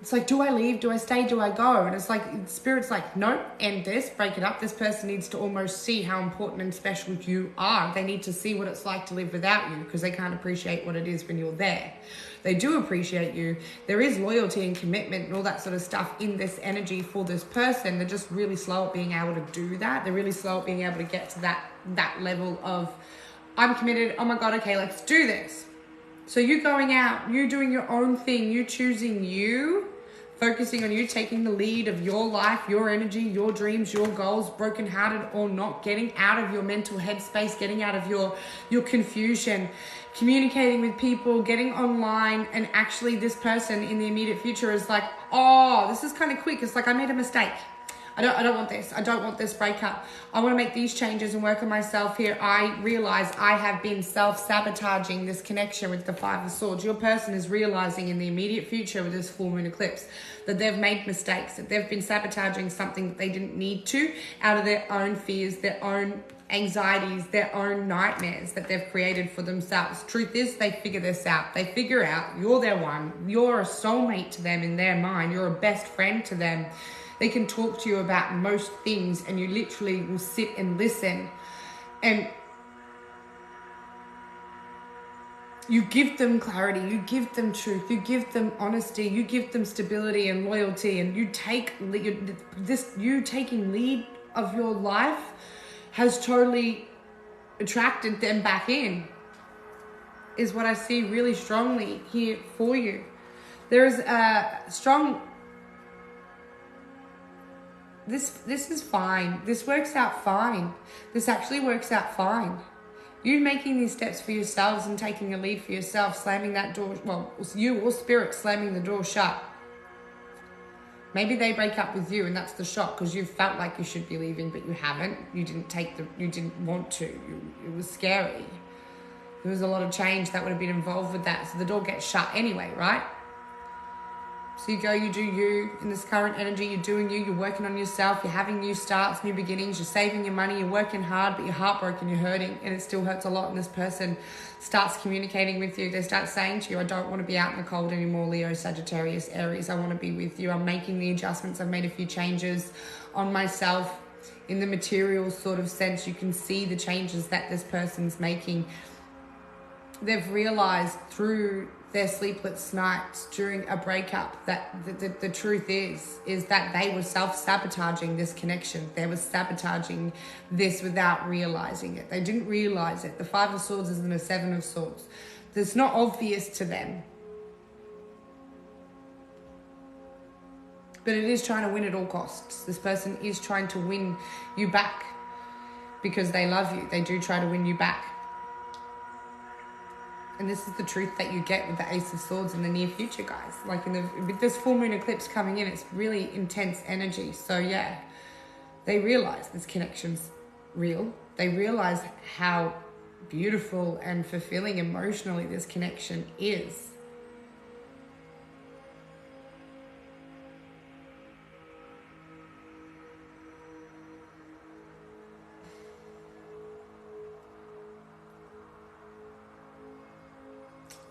it's like, do I leave? Do I stay? Do I go? And it's like, Spirit's like, no, end this, break it up. This person needs to almost see how important and special you are. They need to see what it's like to live without you, because they can't appreciate what it is when you're there. They do appreciate you. There is loyalty and commitment and all that sort of stuff in this energy for this person. They're just really slow at being able to do that. They're really slow at being able to get to that level of, I'm committed. Oh my God, okay, let's do this. So you going out, you doing your own thing, you choosing you focusing on you taking the lead of your life, your energy, your dreams, your goals, brokenhearted or not, getting out of your mental headspace, getting out of your confusion, communicating with people, getting online, and actually this person in the immediate future is like, oh, this is kind of quick. It's like, I made a mistake. I don't want this. I don't want this breakup. I want to make these changes and work on myself here. I realize I have been self-sabotaging this connection with the Five of Swords. Your person is realizing in the immediate future with this full moon eclipse that they've made mistakes, that they've been sabotaging something that they didn't need to out of their own fears, their own anxieties, their own nightmares that they've created for themselves. Truth is, they figure this out. They figure out you're their one. You're a soulmate to them in their mind. You're a best friend to them. They can talk to you about most things and you literally will sit and listen. And you give them clarity, you give them truth, you give them honesty, you give them stability and loyalty, and you take you taking lead of your life has totally attracted them back in, is what I see really strongly here for you. There is a strong... This is fine. This works out fine. This actually works out fine. You making these steps for yourselves and taking a lead for yourself, slamming that door, well, you or spirit slamming the door shut. Maybe they break up with you and that's the shock because you felt like you should be leaving, but you haven't. You didn't want to. It was scary. There was a lot of change that would have been involved with that. So the door gets shut anyway, right? So you go, you do you in this current energy, you're doing you, you're working on yourself, you're having new starts, new beginnings, you're saving your money, you're working hard, but you're heartbroken, you're hurting, and it still hurts a lot. And this person starts communicating with you. They start saying to you, I don't want to be out in the cold anymore, Leo, Sagittarius, Aries. I want to be with you. I'm making the adjustments. I've made a few changes on myself in the material sort of sense. You can see the changes that this person's making. They've realized through their sleepless nights during a breakup that the truth is that they were self-sabotaging this connection. They were sabotaging this without realizing it. They didn't realize it. The Five of Swords is in the Seven of Swords. It's not obvious to them. But it is trying to win at all costs. This person is trying to win you back because they love you. They do try to win you back. And this is the truth that you get with the Ace of Swords in the near future, guys. Like with this full moon eclipse coming in, it's really intense energy. So yeah, they realize this connection's real. They realize how beautiful and fulfilling emotionally this connection is.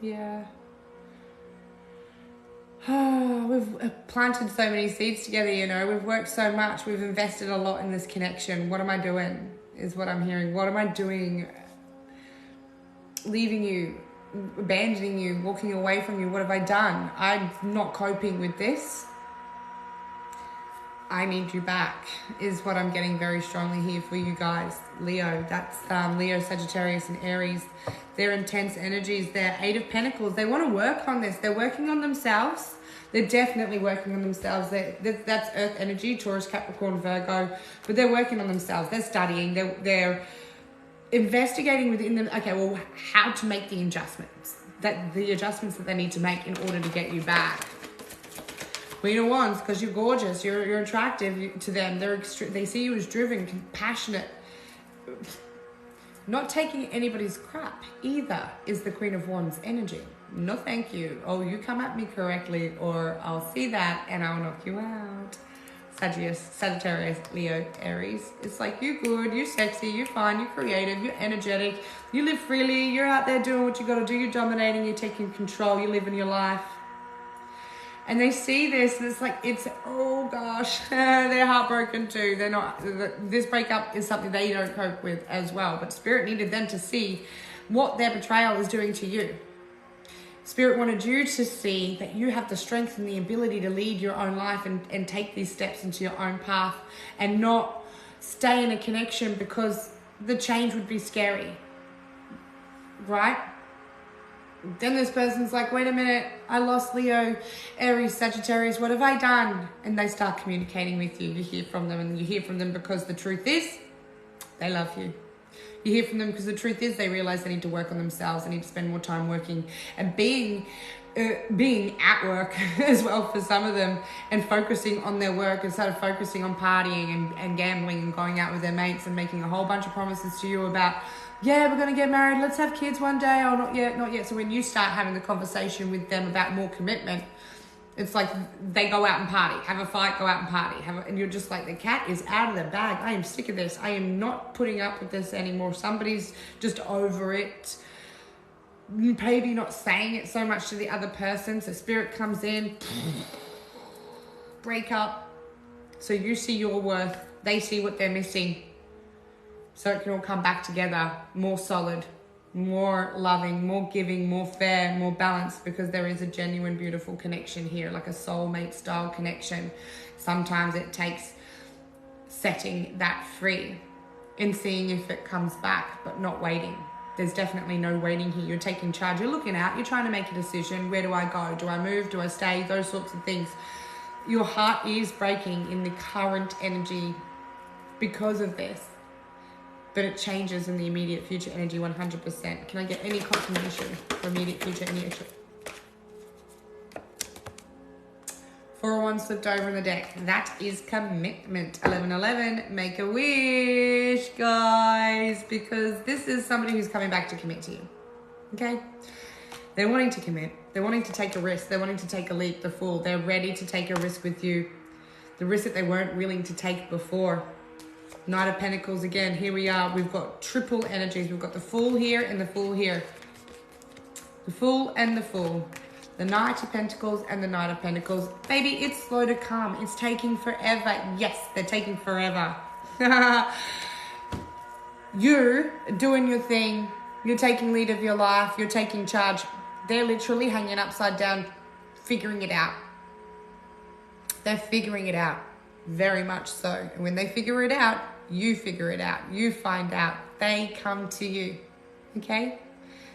Yeah. We've planted so many seeds together, you know. We've worked so much. We've invested a lot in this connection. What am I doing is what I'm hearing. What am I doing? Leaving you, abandoning you, walking away from you. What have I done? I'm not coping with this. I need you back is what I'm getting very strongly here for you guys. Leo, that's Leo, Sagittarius, and Aries. They're intense energies. They're Eight of Pentacles. They want to work on this. They're working on themselves. They're definitely working on themselves. That's Earth energy, Taurus, Capricorn, Virgo. But they're working on themselves. They're studying. They're investigating within them. Okay, well, how to make the adjustments. The adjustments that they need to make in order to get you back. Queen of Wands, because you're gorgeous, you're attractive to them. They see you as driven, compassionate, not taking anybody's crap either is the Queen of Wands energy. No thank you. Oh, you come at me correctly or I'll see that and I'll knock you out. Sagittarius, Leo, Aries. It's like, you're good, you're sexy, you're fine, you're creative, you're energetic, you live freely, you're out there doing what you got to do, you're dominating, you're taking control, you're living your life. And they see this and it's like, oh gosh, they're heartbroken too. They're not, this breakup is something they don't cope with as well. But Spirit needed them to see what their betrayal is doing to you. Spirit wanted you to see that you have the strength and the ability to lead your own life and take these steps into your own path and not stay in a connection because the change would be scary, right? Then this person's like, wait a minute, I lost Leo, Aries, Sagittarius, what have I done? And they start communicating with you. You hear from them, and you hear from them because the truth is, they love you. You hear from them because the truth is, they realize they need to work on themselves. They need to spend more time working and being at work as well for some of them, and focusing on their work instead of focusing on partying and gambling and going out with their mates and making a whole bunch of promises to you about, yeah, we're going to get married, let's have kids one day. Oh, not yet. So when you start having the conversation with them about more commitment, it's like they go out and party, have a fight, go out and party, and you're just like, the cat is out of the bag. I am sick of this. I am not putting up with this anymore. Somebody's just over it. Maybe not saying it so much to the other person. So spirit comes in, break up. So you see your worth. They see what they're missing. So it can all come back together, more solid, more loving, more giving, more fair, more balanced, because there is a genuine, beautiful connection here, like a soulmate style connection. Sometimes it takes setting that free and seeing if it comes back, but not waiting. There's definitely no waiting here. You're taking charge. You're looking out. You're trying to make a decision. Where do I go? Do I move? Do I stay? Those sorts of things. Your heart is breaking in the current energy because of this. But it changes in the immediate future energy 100%. Can I get any confirmation for immediate future, any extra? 401 slipped over in the deck. That is commitment. 1111, make a wish, guys. Because this is somebody who's coming back to commit to you. Okay? They're wanting to commit. They're wanting to take a risk. They're wanting to take a leap, the Fool. They're ready to take a risk with you. The risk that they weren't willing to take before. Knight of Pentacles again. Here we are. We've got triple energies. We've got the Fool here and the Fool here. The Fool and the Fool. The Knight of Pentacles and the Knight of Pentacles. Baby, it's slow to come. It's taking forever. Yes, they're taking forever. You're doing your thing. You're taking lead of your life. You're taking charge. They're literally hanging upside down, figuring it out. They're figuring it out. Very much so. And when they figure it out, you figure it out. You find out. They come to you. Okay?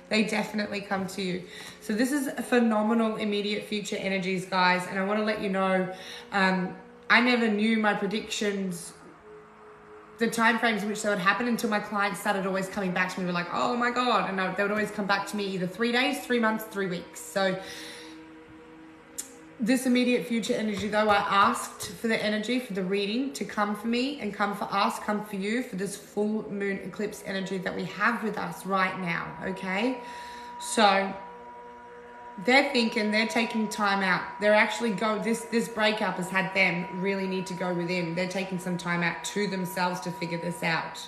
They definitely come to you. So this is a phenomenal immediate future energies, guys. And I want to let you know, I never knew my predictions, the time frames in which they would happen, until my clients started always coming back to me. We're like, oh my God. And they would always come back to me either 3 days, 3 months, 3 weeks. So this immediate future energy, though, I asked for the energy, for the reading to come for me and come for us, come for you, for this full moon eclipse energy that we have with us right now, okay? So they're thinking, they're taking time out. They're actually this breakup has had them really need to go within. They're taking some time out to themselves to figure this out.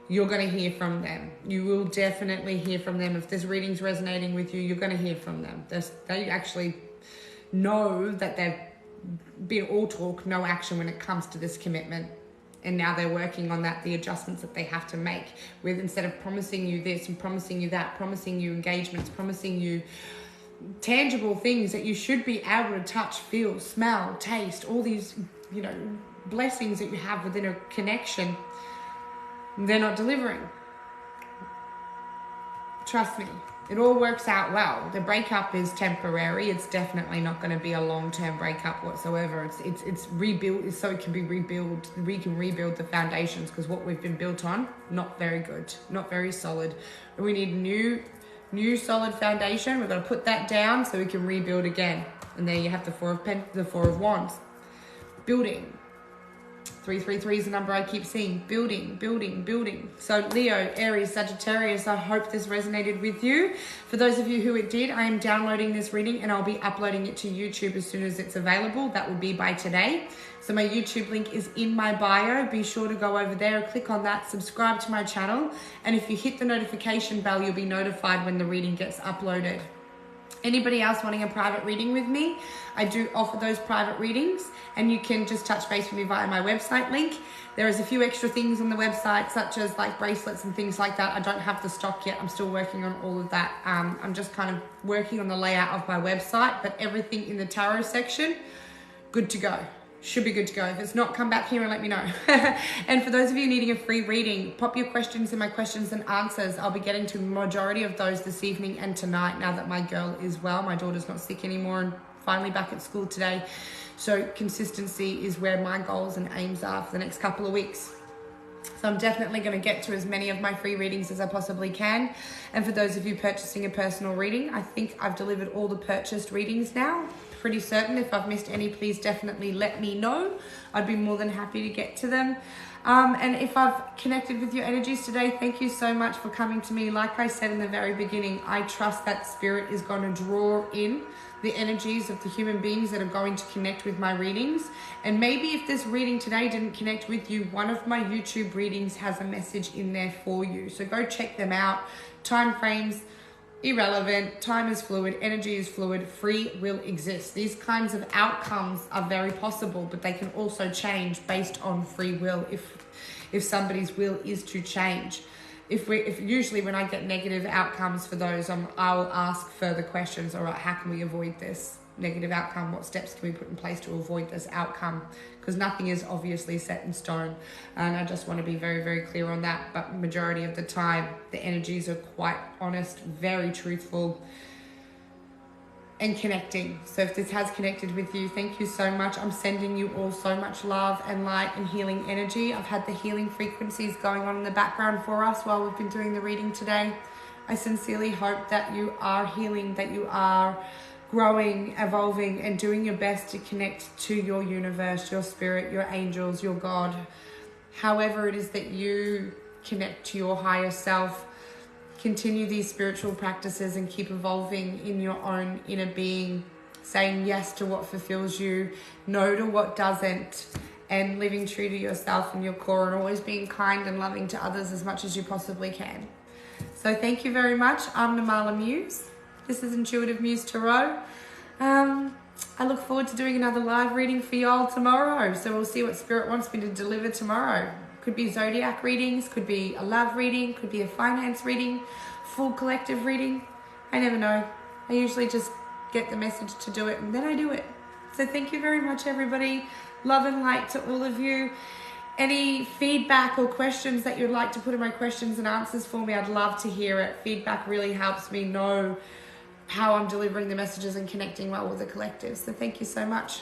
You're going to hear from them. You will definitely hear from them. If this reading's resonating with you, you're going to hear from them. They actually know that they've been all talk, no action when it comes to this commitment. And now they're working on that, the adjustments that they have to make, with, instead of promising you this and promising you that, promising you engagements, promising you tangible things that you should be able to touch, feel, smell, taste, all these, blessings that you have within a connection, they're not delivering. Trust me. It all works out well. The breakup is temporary. It's definitely not going to be a long-term breakup whatsoever. It's rebuilt, so it can be rebuilt. We can rebuild the foundations, because what we've been built on, not very good, not very solid. We need new solid foundation. We've got to put that down so we can rebuild again. And there you have the Four of Wands. Building. 333 is the number I keep seeing. Building, building, building. So Leo, Aries, Sagittarius, I hope this resonated with you. For those of you who it did, I am downloading this reading and I'll be uploading it to YouTube as soon as it's available. That will be by today. So my YouTube link is in my bio. Be sure to go over there, click on that, subscribe to my channel. And if you hit the notification bell, you'll be notified when the reading gets uploaded. Anybody else wanting a private reading with me, I do offer those private readings, and you can just touch base with me via my website link. There is a few extra things on the website, such as like bracelets and things like that. I don't have the stock yet. I'm still working on all of that. I'm just kind of working on the layout of my website, but everything in the tarot section, good to go. should be good to go. If it's not, come back here and let me know. And for those of you needing a free reading, pop your questions in my questions and answers. I'll be getting to the majority of those this evening and tonight now that my girl is well. My daughter's not sick anymore and finally back at school today. So consistency is where my goals and aims are for the next couple of weeks. So I'm definitely going to get to as many of my free readings as I possibly can. And for those of you purchasing a personal reading, I think I've delivered all the purchased readings now. Pretty certain. If I've missed any, please definitely let me know. I'd be more than happy to get to them. And if I've connected with your energies today, thank you so much for coming to me. Like I said in the very beginning, I trust that spirit is going to draw in the energies of the human beings that are going to connect with my readings. And maybe if this reading today didn't connect with you, one of my YouTube readings has a message in there for you. So go check them out. Time frames, irrelevant. Time is fluid. Energy is fluid. Free will exists. These kinds of outcomes are very possible, but they can also change based on free will if somebody's will is to change. If usually when I get negative outcomes for those, I'll ask further questions. All right, how can we avoid this negative outcome? What steps can we put in place to avoid this outcome? Because nothing is obviously set in stone. And I just want to be very, very clear on that. But majority of the time, the energies are quite honest, very truthful, and connecting. So if this has connected with you, thank you so much. I'm sending you all so much love and light and healing energy. I've had the healing frequencies going on in the background for us while we've been doing the reading today. I sincerely hope that you are healing, that you are growing, evolving, and doing your best to connect to your universe, your spirit, your angels, your God. However it is that you connect to your higher self, continue these spiritual practices and keep evolving in your own inner being, saying yes to what fulfills you, no to what doesn't, and living true to yourself and your core, and always being kind and loving to others as much as you possibly can. So thank you very much. I'm Namala Muse. This is Intuitive Muse Tarot. I look forward to doing another live reading for y'all tomorrow. So we'll see what Spirit wants me to deliver tomorrow. Could be zodiac readings, could be a love reading, could be a finance reading, full collective reading. I never know. I usually just get the message to do it and then I do it. So thank you very much, everybody. Love and light to all of you. Any feedback or questions that you'd like to put in my questions and answers for me, I'd love to hear it. Feedback really helps me know how I'm delivering the messages and connecting well with the collective. So thank you so much.